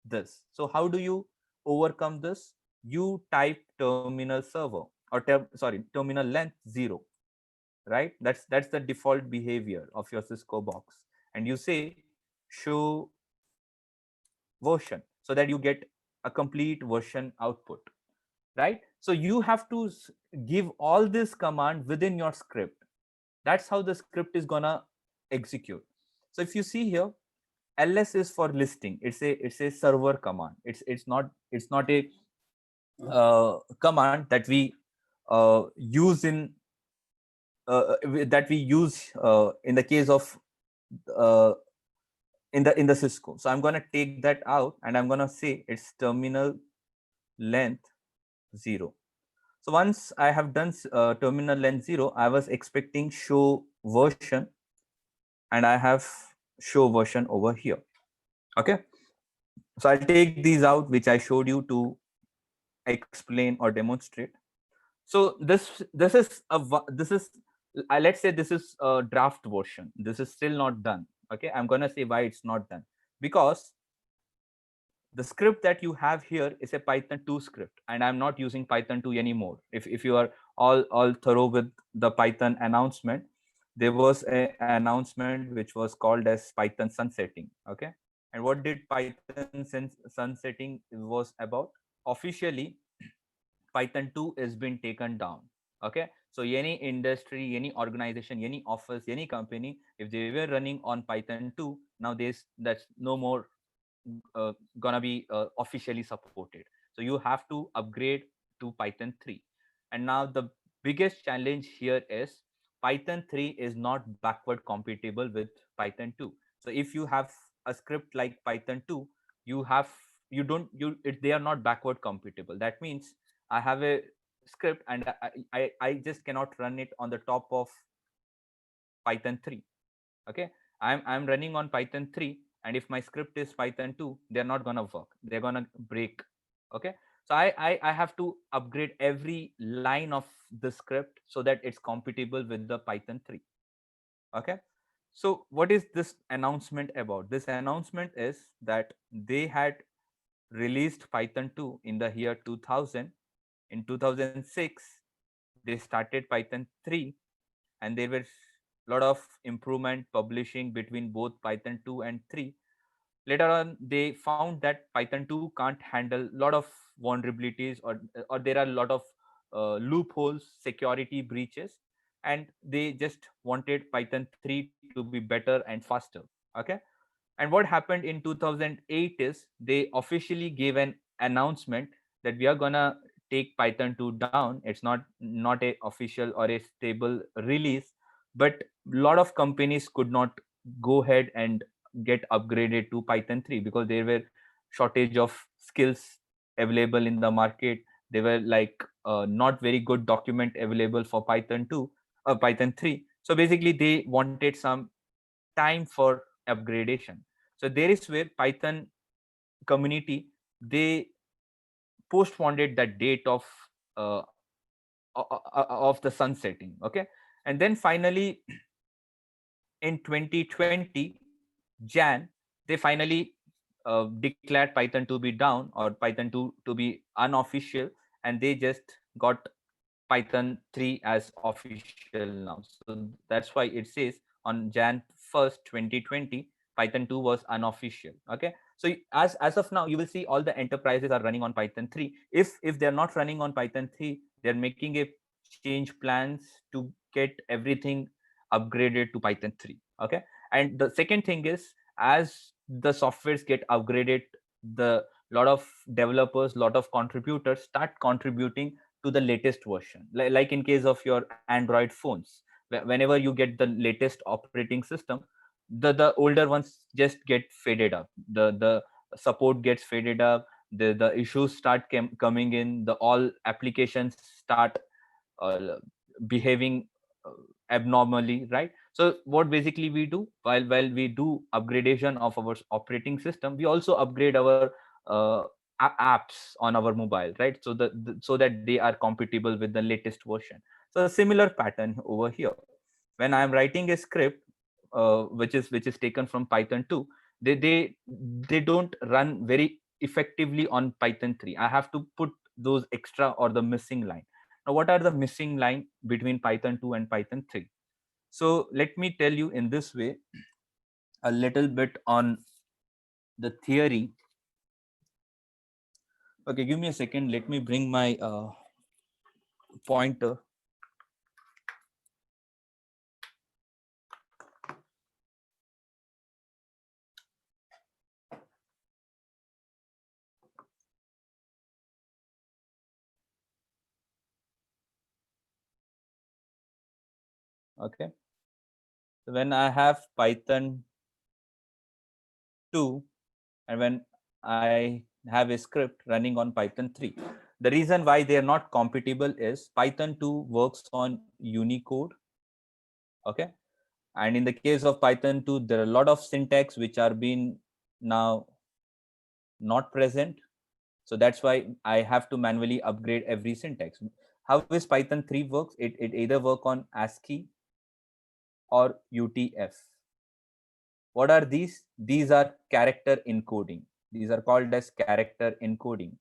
this. So how do you overcome this? You type terminal server, or terminal length 0, right? That's the default behavior of your Cisco box. And you say show version, so that you get a complete version output, right? So you have to give all this command within your script. That's how the script is gonna execute. So if you see here, ls is for listing. It's a server command. It's not a command that we use in the case of uh, in the Cisco. So I'm gonna take that out, and I'm gonna say it's terminal length 0. So once I have done terminal length 0, I was expecting show version, and I have show version over here. Okay. So I'll take these out, which I showed you to explain or demonstrate. So this is let's say this is a draft version. This is still not done. Okay. I'm going to say why it's not done, because the script that you have here is a Python 2 script, and I'm not using Python 2 anymore. If you are all thorough with the Python announcement, there was an announcement which was called as Python sunsetting. Okay. And what did Python sunsetting was about? Officially, Python 2 is been taken down. Okay. So any industry, any organization, any office, any company, if they were running on Python 2, now that's no more gonna be officially supported. So you have to upgrade to Python 3. And now the biggest challenge here is Python 3 is not backward compatible with Python 2. So if you have a script like Python 2, you have you don't you it, they are not backward compatible. That means I have a script, and I just cannot run it on the top of Python 3. Okay. I'm running on Python 3, and if my script is Python 2, they're not gonna work. They're gonna break. Okay. So I have to upgrade every line of the script so that it's compatible with the Python 3. Okay. So what is this announcement about? This announcement is that they had released Python 2 in the year 2000. In 2006, they started Python 3, and there were a lot of improvement publishing between both Python 2 and 3. Later on, they found that Python 2 can't handle a lot of vulnerabilities, or there are a lot of loopholes, security breaches, and they just wanted Python 3 to be better and faster. Okay. And what happened in 2008 is they officially gave an announcement that we are gonna take Python 2 down. It's not a official or a stable release, but a lot of companies could not go ahead and get upgraded to Python 3 because there were shortage of skills available in the market. They were like not very good document available for Python 2, Python 3. So basically, they wanted some time for upgradation. So there is where Python community, they postponed that date uh, of the sunsetting. Okay, and then finally in 2020 Jan, they finally declared Python to be down, or Python 2 to be unofficial, and they just got Python 3 as official now. So that's why it says on Jan 1st 2020 Python 2 was unofficial. Okay, so as of now you will see all the enterprises are running on Python 3. If they're not running on Python 3, they're making a change plans to get everything upgraded to Python 3. Okay, and the second thing is, as the softwares get upgraded, the lot of developers, lot of contributors start contributing to the latest version. Like in case of your Android phones, whenever you get the latest operating system, the older ones just get faded up, the support gets faded up, the issues start coming in, the all applications start uh, behaving abnormally, right? So what basically we do, while we do upgradation of our operating system, we also upgrade our uh, apps on our mobile, right? So so that they are compatible with the latest version. So a similar pattern over here. When I am writing a script which is taken from Python 2, they don't run very effectively on Python 3. I have to put those extra or the missing line. Now what are the missing line between Python 2 and Python 3? So let me tell you in this way a little bit on the theory. Okay, give me a second, let me bring my pointer. Okay, so when I have Python 2 and when I have a script running on Python 3, the reason why they are not compatible is Python 2 works on Unicode. Okay, and in the case of Python 2, there are a lot of syntax which are being now not present. So that's why I have to manually upgrade every syntax. How is Python 3 works? It either work on ASCII or UTF. What are these? These are character encoding. These are called as character encoding.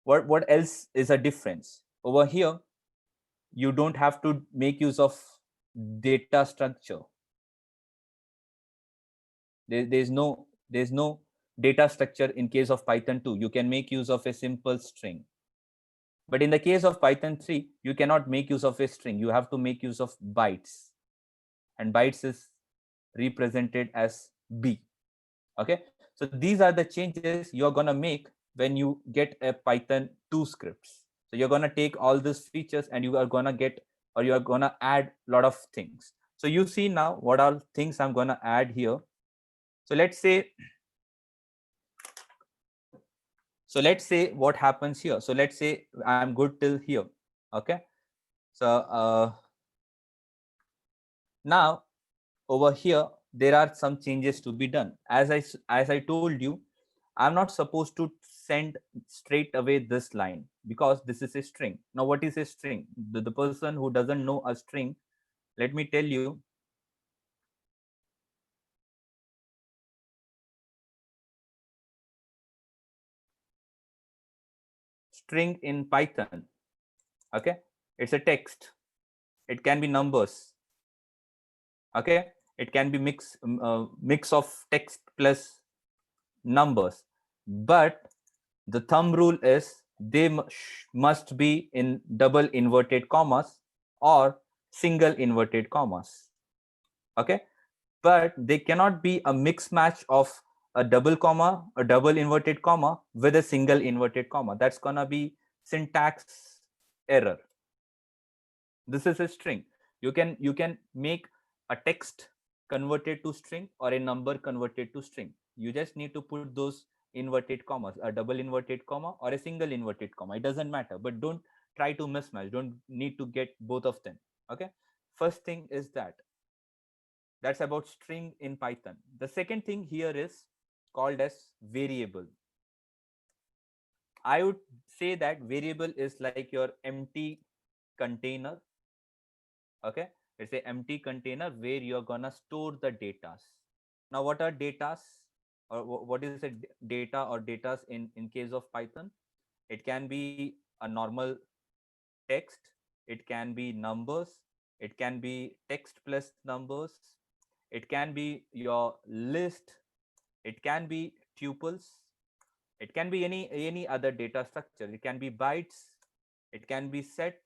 What else is a difference? Over here, you don't have to make use of data structure. There's no data structure in case of Python 2. You can make use of a simple string. But in the case of Python 3, you cannot make use of a string. You have to make use of bytes. And bytes is represented as B. Okay. So these are the changes you're going to make when you get a Python 2 scripts. So you're going to take all these features and you are going to get, or you are going to add a lot of things. So you see now what all things I'm going to add here. So let's say what happens here. So let's say I'm good till here. Okay. So now over here there are some changes to be done. As I told you, I'm not supposed to send straight away this line because this is a string. Now what is a string? The person who doesn't know a string, let me tell you. String in Python, okay, it's a text. It can be numbers. Okay, it can be mix of text plus numbers, but the thumb rule is they must be in double inverted commas or single inverted commas. Okay, but they cannot be a mix match of a double comma, a double inverted comma with a single inverted comma. That's gonna be syntax error. This is a string. You can make a text converted to string or a number converted to string. You just need to put those inverted commas, a double inverted comma or a single inverted comma. It doesn't matter, but don't try to mismatch. Don't need to get both of them. Okay. First thing is that. That's about string in Python. The second thing here is called as variable. I would say that variable is like your empty container. Okay. It's a empty container where you're gonna store the datas. Now, what are datas, or what is a data or datas in case of Python? It can be a normal text, it can be numbers, it can be text plus numbers, it can be your list, it can be tuples, it can be any other data structure, it can be bytes, it can be set.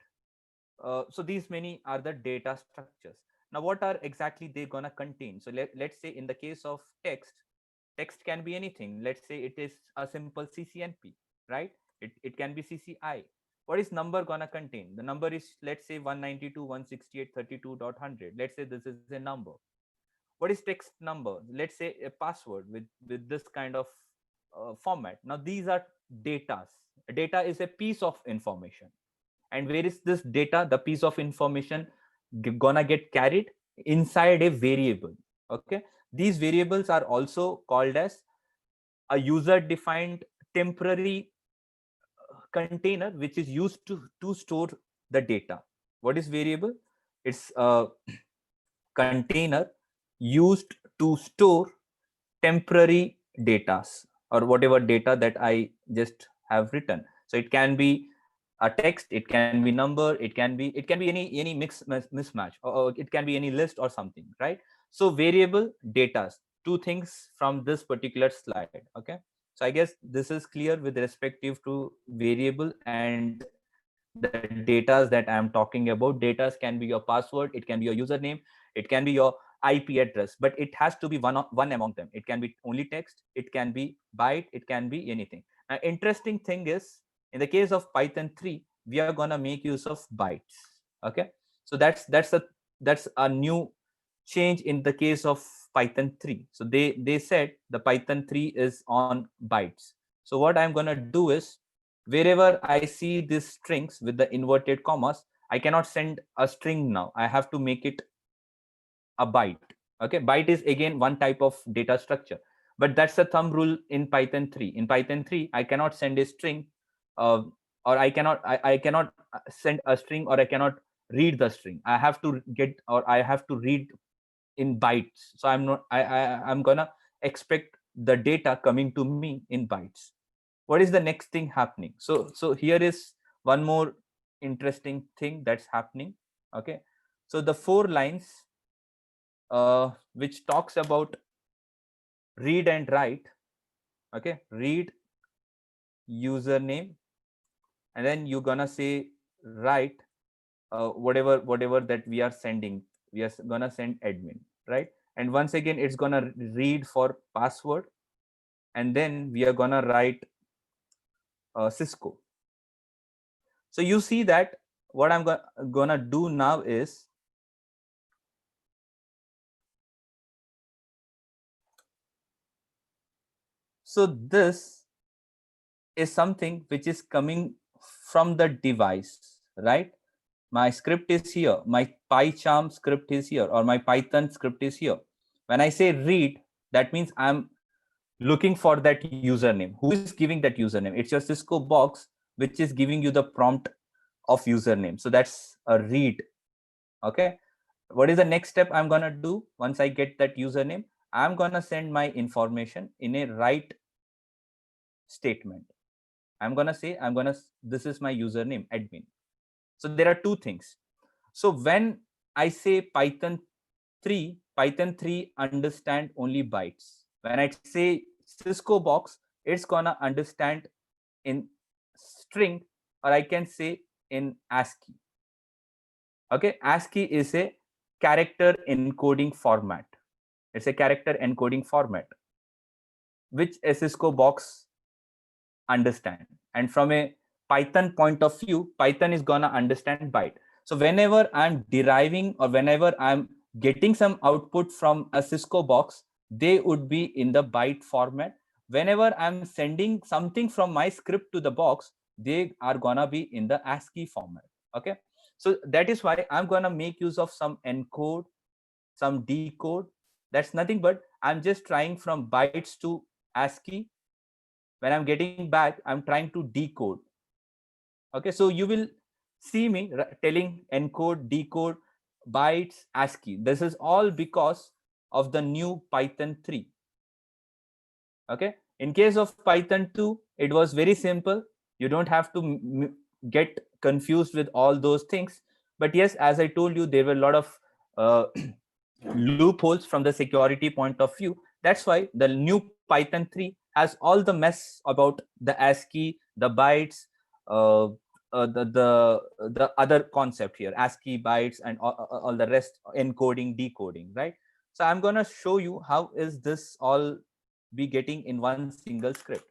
So these many are the data structures. Now what are exactly they gonna contain? So let's say in the case of text can be anything. Let's say it is a simple CCNP, right? It can be CCI. What is number gonna contain? The number is, let's say, 192.168.32.100. Let's say this is a number. What is text number? Let's say a password with this kind of format. Now these are datas. Data is a piece of information. And where is this data, the piece of information, gonna get carried? Inside a variable. Okay. These variables are also called as a user defined temporary container which is used to store the data. What is variable? It's a container used to store temporary data, or whatever data that I just have written. So it can be a text, it can be number, it can be any mismatch, or it can be any list or something, right? So variable, data, two things from this particular slide. Okay. So I guess this is clear with respective to variable and the datas that I am talking about. Datas can be your password, it can be your username, it can be your IP address, but it has to be one among them. It can be only text, it can be byte, it can be anything. Now interesting thing is, in the case of Python 3, we are going to make use of bytes. Okay. So that's a new change in the case of Python 3. So they said the Python 3 is on bytes. So what I'm going to do is, wherever I see these strings with the inverted commas, I cannot send a string now. I have to make it a byte. Okay. Byte is again one type of data structure, but that's a thumb rule in Python 3. In Python 3, I cannot send a string, uh, or I cannot send a string, or I cannot read the string. I have to get, or I have to read in bytes. So I'm not, I'm gonna expect the data coming to me in bytes. What is the next thing happening? So here is one more interesting thing that's happening. Okay. So the 4 lines, which talks about read and write. Okay. Read username, and then you're gonna say write, whatever that we are sending. We are gonna send admin, right? And once again, it's gonna read for password, and then we are gonna write Cisco. So you see that what I'm gonna do now is, so this is something which is coming from the device, right? My script is here, my PyCharm script is here, or my Python script is here. When I say read, that means I'm looking for that username. Who is giving that username? It's your Cisco box, which is giving you the prompt of username. So that's a read. Okay. What is the next step I'm gonna do? Once I get that username, I'm gonna send my information in a write statement. This is my username, admin. So there are two things. So when I say Python 3 understand only bytes. When I say Cisco box, it's gonna understand in string, or I can say in ASCII. Okay, ASCII is a character encoding format. It's a character encoding format which a Cisco box understand. And from a Python point of view, Python is gonna understand byte. So whenever I'm deriving, or whenever I'm getting some output from a Cisco box, they would be in the byte format. whenever I'm sending something from my script to the box, they are gonna be in the ASCII format. Okay, so that is why I'm gonna make use of some encode, some decode. That's nothing but I'm just trying from bytes to ASCII. When I'm getting back, I'm trying to decode. Okay, so you will see me telling encode, decode, bytes, ASCII. This is all because of the new Python 3. Okay, in case of Python 2, it was very simple. You don't have to get confused with all those things. But yes, as I told you, there were a lot of loopholes from the security point of view. That's why the new Python 3 has all the mess about the ASCII, the bytes, uh, the other concept here, ASCII, bytes, and all the rest, encoding, decoding, right? So I'm gonna show you how is this all be getting in one single script.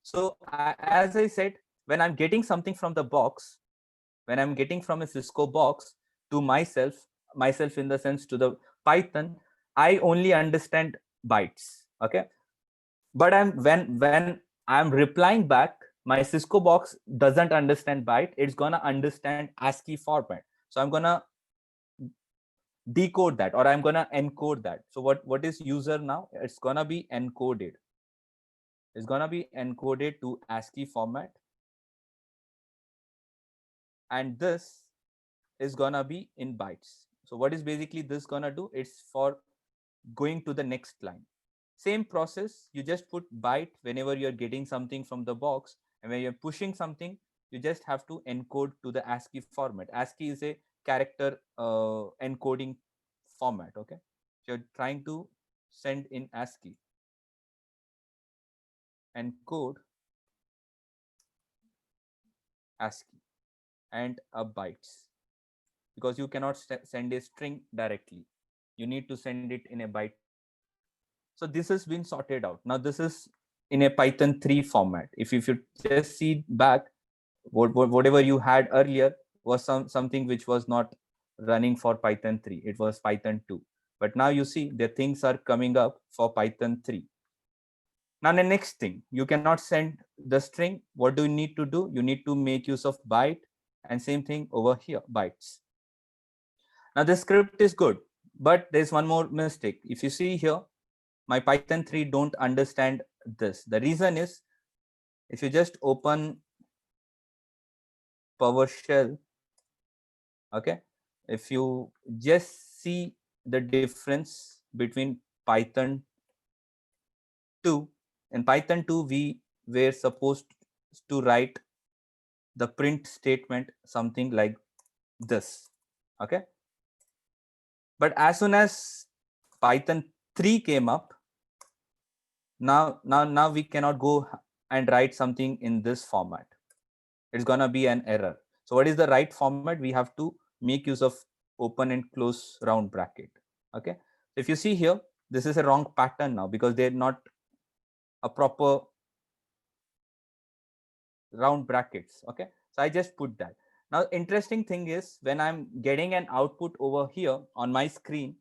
So as I said, when I'm getting something from the box, when I'm getting from a Cisco box to myself in the sense to the Python, I only understand bytes. Okay, but when I'm replying back, my Cisco box doesn't understand byte. It's gonna understand ASCII format. So I'm gonna decode that, or I'm gonna encode that. So what is user now? It's gonna be encoded. It's gonna be encoded to ASCII format, and this is gonna be in bytes. So what is basically this gonna do? It's for going to the next line. Same process, you just put byte whenever you're getting something from the box, and when you're pushing something, you just have to encode to the ASCII format. ASCII is a character encoding format. Okay, so you're trying to send in ASCII, encode ASCII and a bytes, because you cannot send a string directly. You need to send it in a byte format. So this has been sorted out. Now this is in a Python 3 format. If you just see back, whatever you had earlier was something which was not running for Python 3. It was Python 2. But now you see the things are coming up for Python 3. Now the next thing, you cannot send the string. What do you need to do? You need to make use of byte, and same thing over here, bytes. Now the script is good, but there's one more mistake. If you see here, my Python 3 don't understand this. The reason is, if you just open PowerShell, okay, if you just see the difference between Python 2, in Python 2 we were supposed to write the print statement something like this. Okay, but as soon as Python 3 came up, now we cannot go and write something in this format. It's gonna be an error. So what is the right format? We have to make use of open and close round bracket. Okay, so if you see here, this is a wrong pattern now because they're not a proper round brackets. Okay, so I just put that. Now interesting thing is, when I'm getting an output over here on my screen,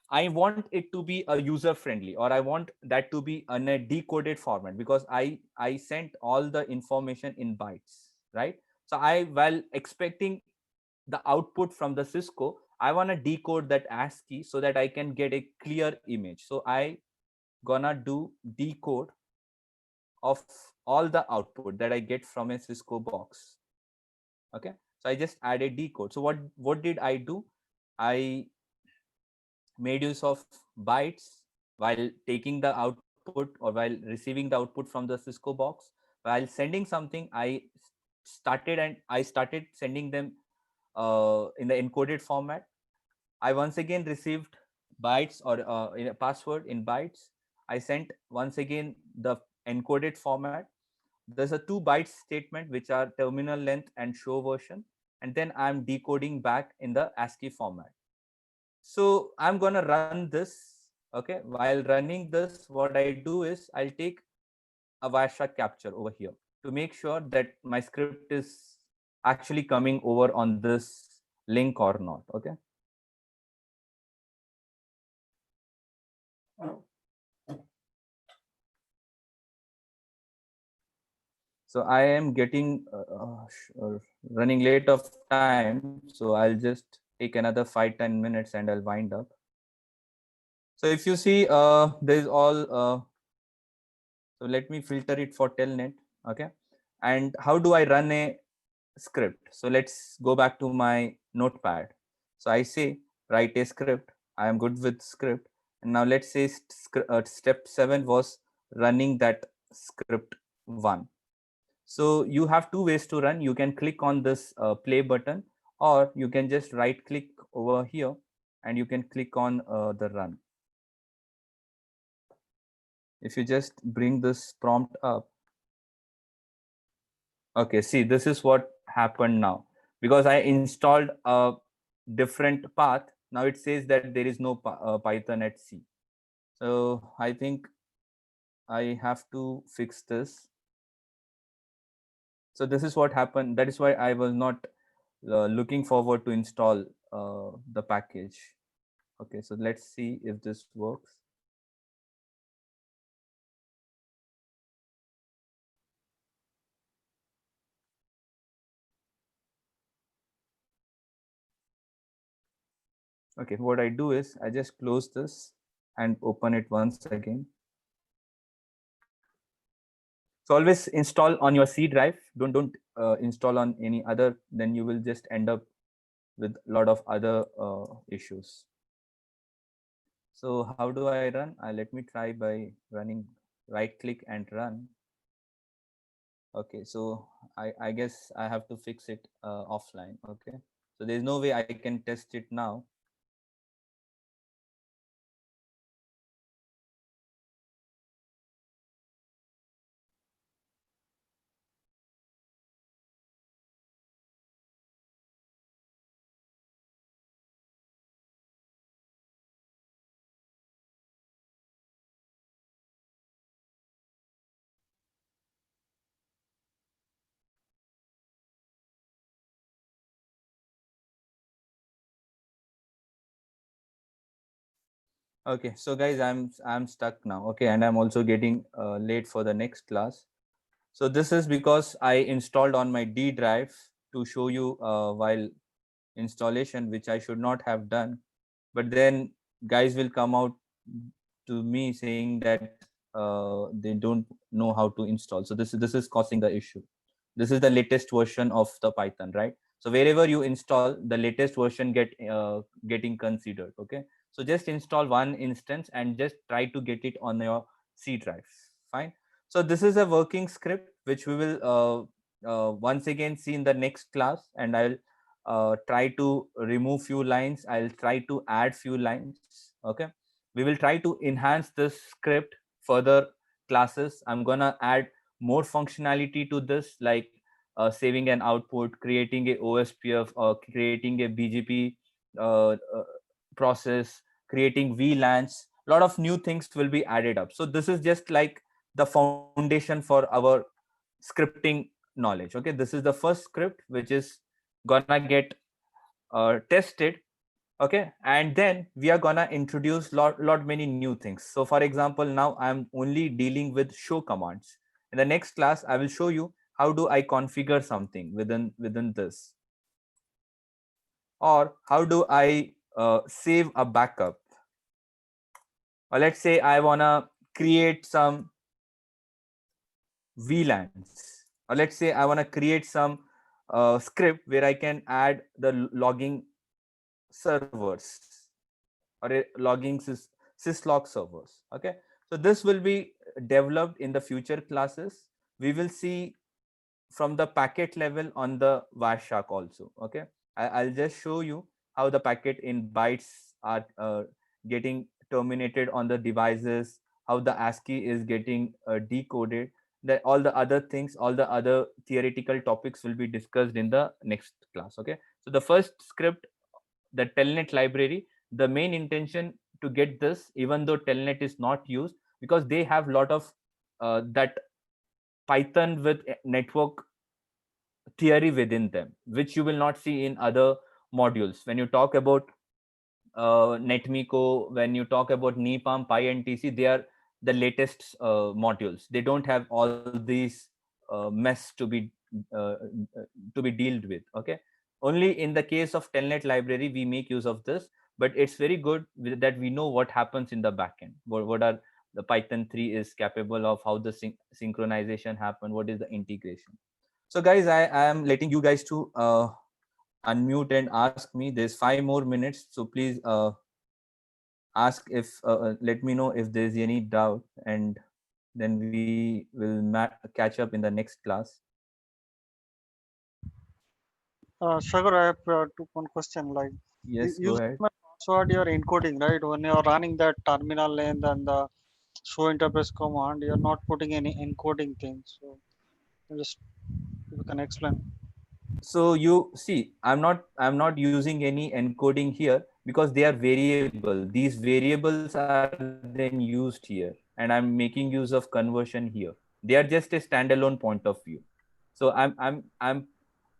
I want it to be a user friendly, or I want that to be in a decoded format, because I sent all the information in bytes, right? So while expecting the output from the Cisco, I want to decode that ASCII so that I can get a clear image. So I gonna do decode of all the output that I get from a Cisco box. Okay, so I just added decode. So what did I do? I made use of bytes while taking the output, or while receiving the output from the Cisco box. While sending something, I started sending them in the encoded format. I once again received bytes, or in a password in bytes. I sent once again the encoded format. There's a 2 bytes statement, which are terminal length and show version, and then I'm decoding back in the ASCII format. So I'm gonna run this. Okay, while running this, what I do is I'll take a Wireshark capture over here to make sure that my script is actually coming over on this link or not. Okay. So I am getting running late of time. So I'll just take another 5-10 minutes and I'll wind up. So if you see, there is all. So let me filter it for telnet. Okay. And how do I run a script? So let's go back to my notepad. So I say write a script. I am good with script. And now let's say step 7 was running that script 1. So you have two ways to run. You can click on this play button, or you can just right click over here and you can click on the run. If you just bring this prompt up, okay, see, this is what happened now. Because I installed a different path, now it says that there is no Python at C. So I think I have to fix this. So this is what happened. That is why I was not looking forward to install the package. Okay, so let's see if this works. Okay, what I do is I just close this and open it once again. So always install on your C drive. Don't install on any other. Then you will just end up with a lot of other issues. So how do I run? Let me try by running. Right click and run. Okay, so I guess I have to fix it offline. Okay, so there's no way I can test it now. Okay, so guys, I'm stuck now. Okay, and I'm also getting late for the next class. So this is because I installed on my D drive to show you while installation, which I should not have done. But then guys will come out to me saying that they don't know how to install. So this is causing the issue. This is the latest version of the Python, right? So wherever you install, the latest version getting considered. Okay, so just install one instance and just try to get it on your C drive. Fine. So this is a working script which we will once again see in the next class, and I'll try to remove few lines. I'll try to add few lines. Okay, we will try to enhance this script further classes. I'm gonna add more functionality to this, like saving an output, creating a OSPF, or creating a BGP process, creating VLANs. A lot of new things will be added up. So this is just like the foundation for our scripting knowledge. Okay, this is the first script which is gonna get tested. Okay, and then we are gonna introduce lot many new things. So for example, now I'm only dealing with show commands. In the next class I will show you how do I configure something within this, or how do I save a backup, or let's say I wanna create some VLANs, or let's say I wanna create some script where I can add the logging servers, or a logging syslog servers. Okay, so this will be developed in the future classes. We will see from the packet level on the Wireshark also. Okay, I'll just show you how the packet in bytes are getting terminated on the devices, how the ASCII is getting decoded. That all the other things, all the other theoretical topics will be discussed in the next class. Okay, so the first script, the telnet library, the main intention to get this, even though telnet is not used, because they have a lot of that Python with network theory within them, which you will not see in other modules. When you talk about netmiko, when you talk about NEPAM, PyNTC, they are the latest modules. They don't have all these mess to be dealt with. Okay, only in the case of telnet library we make use of this, but it's very good that we know what happens in the backend. What are the Python 3 is capable of, how the synchronization happen, what is the integration. So guys, I am letting you guys to unmute and ask me. There's 5 more minutes, so please ask if let me know if there's any doubt, and then we will catch up in the next class. Sagar, I have one question. Like, Yes, you go ahead. my password you're encoding, right? When you're running that terminal length and the show interface command, you're not putting any encoding things. So just if you can explain. So you see, I'm not using any encoding here because they are variable. These variables are then used here, and I'm making use of conversion here. They are just a standalone point of view. So I'm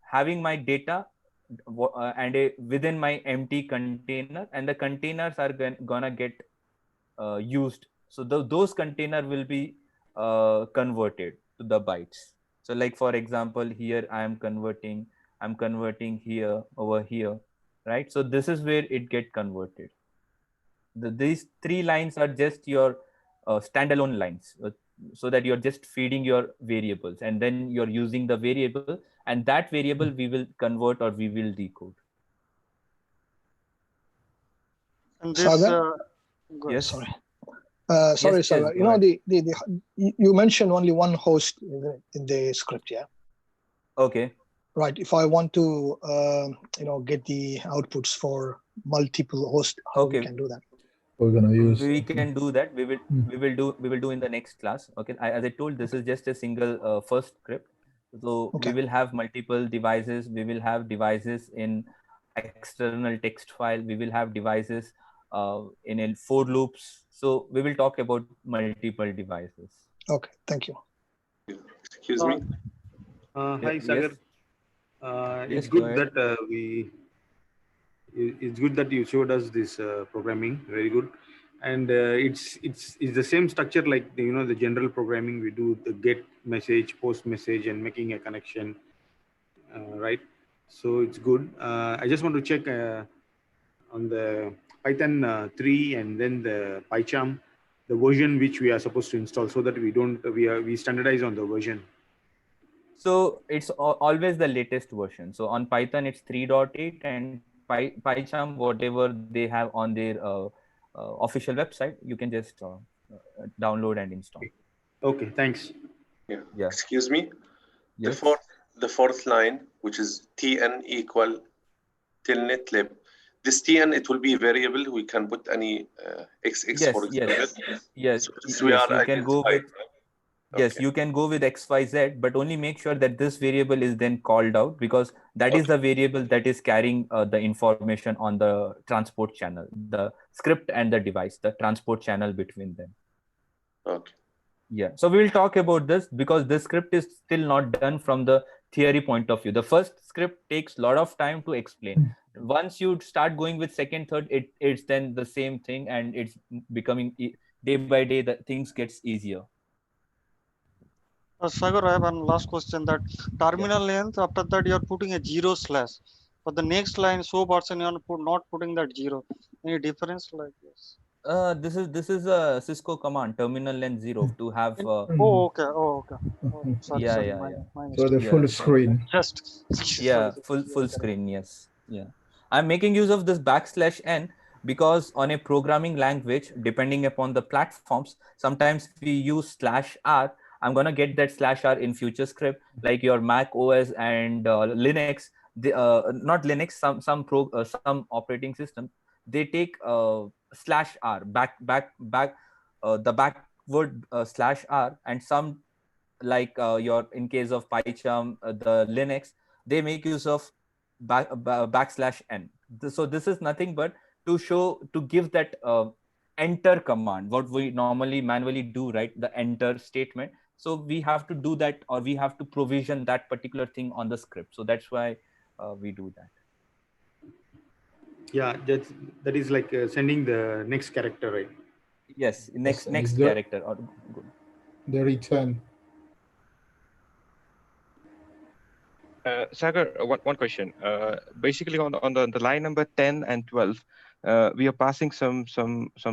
having my data within my empty container, and the containers are gonna get used. So those container will be converted to the bytes. So like for example, here I'm converting here over here, right? So this is where it get converted. These three lines are just your standalone lines, so that you're just feeding your variables, and then you're using the variable, and that variable we will convert or we will decode. And this, Sagar? good. Yes. Sorry. Yes, Sorry, yes, Sagar. go You know, ahead. you mentioned only one host in the script, yeah? Okay. Right. If I want to, get the outputs for multiple hosts, how we Okay. can do that? We're gonna use. We can do that. We will do in the next class. Okay. As I told, this is just a single first script. So Okay. we will have multiple devices. We will have devices in external text file. We will have devices in for loops. So we will talk about multiple devices. Okay. Thank you. Excuse me. Hi, Sagar. Yes. It's Yes, go good ahead. that it's good that you showed us this programming. Very good, and it's the same structure like the general programming we do, the get message, post message, and making a connection, right? So it's good. I just want to check on the Python 3 and then the PyCharm, the version which we are supposed to install, so that we standardize on the version. So it's always the latest version. So on Python, it's 3.8, and PyCharm, whatever they have on their official website, you can just download and install. Okay, thanks. Yeah. Excuse me. Yes. The fourth line, which is tn equal telnet lib. This tn, it will be a variable. We can put any xx, Yes, for example. yes. So we Yes, are you can go with. Yes, Okay. you can go with XYZ, but only make sure that this variable is then called out, because that is the variable that is carrying the information on the transport channel, the script and the device, the transport channel between them. Okay. Yeah. So we will talk about this because this script is still not done from the theory point of view. The first script takes a lot of time to explain. Once you start going with second, third, it's then the same thing, and it's becoming day by day the things gets easier. Sagar, I have one last question. That terminal length, after that you are putting a 0/, but the next line show person you are not putting that 0. Any difference like this? This is a Cisco command, terminal length 0, to have. Oh, okay. Oh, sorry. Yeah, Sorry. yeah, My yeah. So the mistake. full screen. Just. Yeah, full screen. Yes. Yeah. I'm making use of this \n because on a programming language, depending upon the platforms, sometimes we use /r. I'm gonna get that /r in future script, like your Mac OS and Linux. Not Linux. Some operating system, they take /r back the backward /r, and some, like your in case of PyCharm, the Linux, they make use of \n. So this is nothing but to give that enter command, what we normally manually do, right? The enter statement. So we have to do that, or we have to provision that particular thing on the script. So that's why we do that. Yeah, that is like sending the next character, right? Yes, next Is character. Or the return. Sagar, one question. Basically, on the line number 10 and 12, we are passing some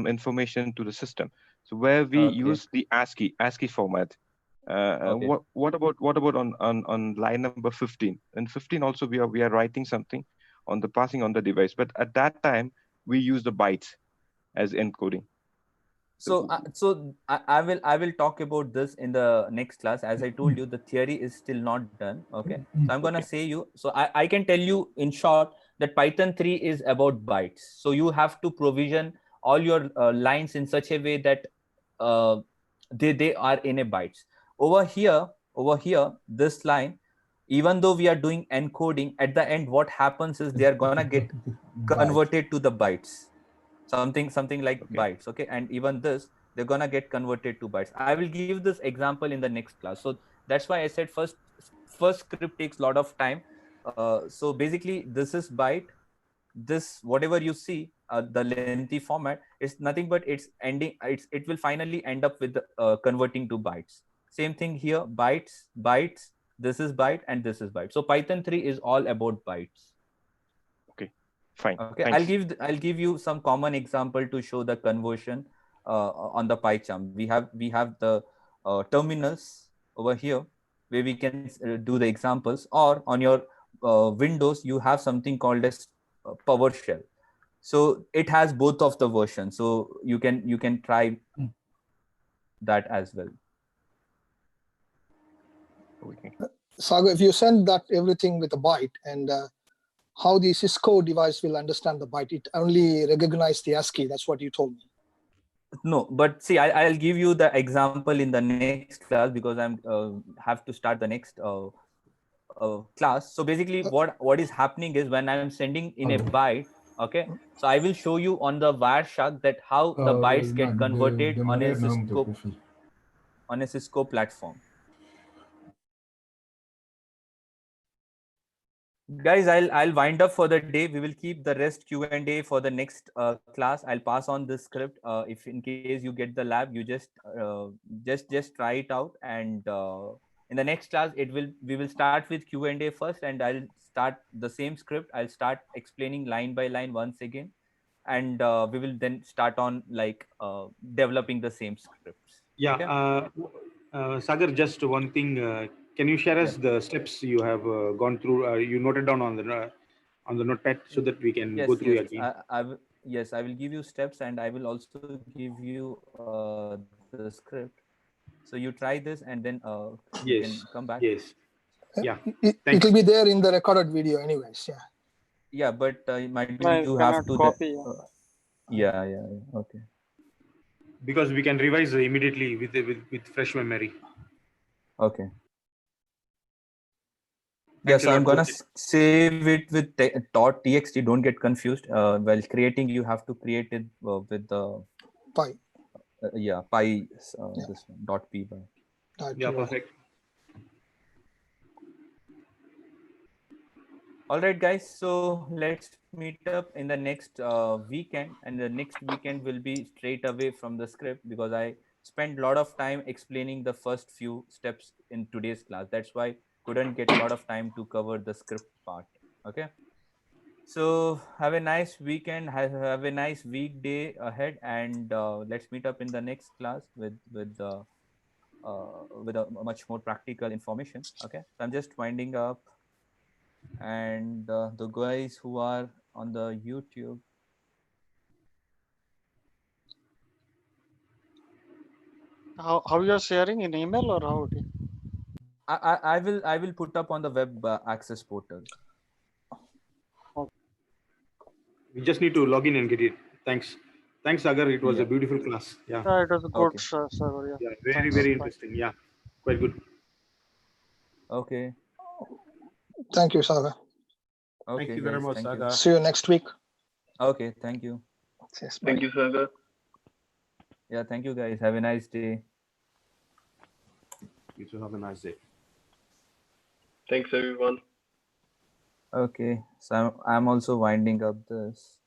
information to the system. So where we Okay. use the ASCII format. Okay. What about on line number 15? In 15 also we are writing something on the passing on the device, but at that time we use the bytes as encoding. So, I will talk about this in the next class. As I told you, the theory is still not done. Okay. So I'm gonna Okay. say you. So I can tell you in short that Python 3 is about bytes. So you have to provision all your lines in such a way that they are in a bytes. Over here, this line, even though we are doing encoding, at the end, what happens is they are gonna get converted to the bytes. Something like Okay. bytes. Okay. And even this, they're gonna get converted to bytes. I will give this example in the next class. So that's why I said first script takes a lot of time. So basically this is byte. This whatever you see, the lengthy format is nothing but it's ending. It will finally end up with converting to bytes. Same thing here, bytes. This is byte and this is byte. So Python 3 is all about bytes. Fine. Okay, Thanks. I'll give you some common example to show the conversion on the PyCharm. We have the terminals over here where we can do the examples, or on your Windows you have something called as PowerShell. So it has both of the versions. So you can try that as well. Sagar, if you send that everything with a byte, and how the Cisco device will understand the byte, it only recognizes the ASCII. That's what you told me. No, but see, I'll give you the example in the next class because I'm have to start the next class. So basically, what is happening is when I'm sending in a byte, okay. So I will show you on the Wireshark that how the bytes get converted on a Cisco platform. Guys, I'll wind up for the day. We will keep the rest Q&A for the next class. I'll pass on this script. If in case you get the lab, you just try it out, and in the next class we will start with Q&A first, and I'll start the same script. I'll start explaining line by line once again, and we will then start on like developing the same scripts. Yeah. Okay? Sagar, just one thing. Can you share us the steps you have gone through? You noted down on the notepad so that we can go through again. Yes, I will give you steps, and I will also give you the script. So you try this, and then you can come back. Yes. Yeah. It will be there in the recorded video, anyways. Yeah. Yeah, but it might be No, you you have cannot to copy. yeah. Okay. Because we can revise immediately with fresh memory. Okay. Thanks yeah, so a I'm lot, gonna Jyoti. save it with .txt. Don't get confused. While creating, you have to create it with the Py. py Yeah. this one .py. Yeah, perfect. All right, guys. So let's meet up in the next weekend, and the next weekend will be straight away from the script because I spent a lot of time explaining the first few steps in today's class. That's why couldn't get a lot of time to cover the script part. Okay. So have a nice weekend. Have a nice weekday ahead, and let's meet up in the next class with a much more practical information. Okay. So I'm just winding up. And the guys who are on the YouTube, How you are sharing in email or how? I will put up on the web access portal. We just need to log in and get it. Thanks, Sagar. It was a beautiful class. Yeah. Yeah, it was good, Okay. sir. Yeah, very Thanks. very interesting. Yeah, quite good. Okay. Thank you, Sagar. Okay. Thank you very guys, much, thank you. Sagar. See you next week. Okay. Thank you. Yes, bye. Thank you, Sagar. Yeah. Thank you, guys. Have a nice day. You too. Have a nice day. Thanks, everyone. Okay. So I'm also winding up this.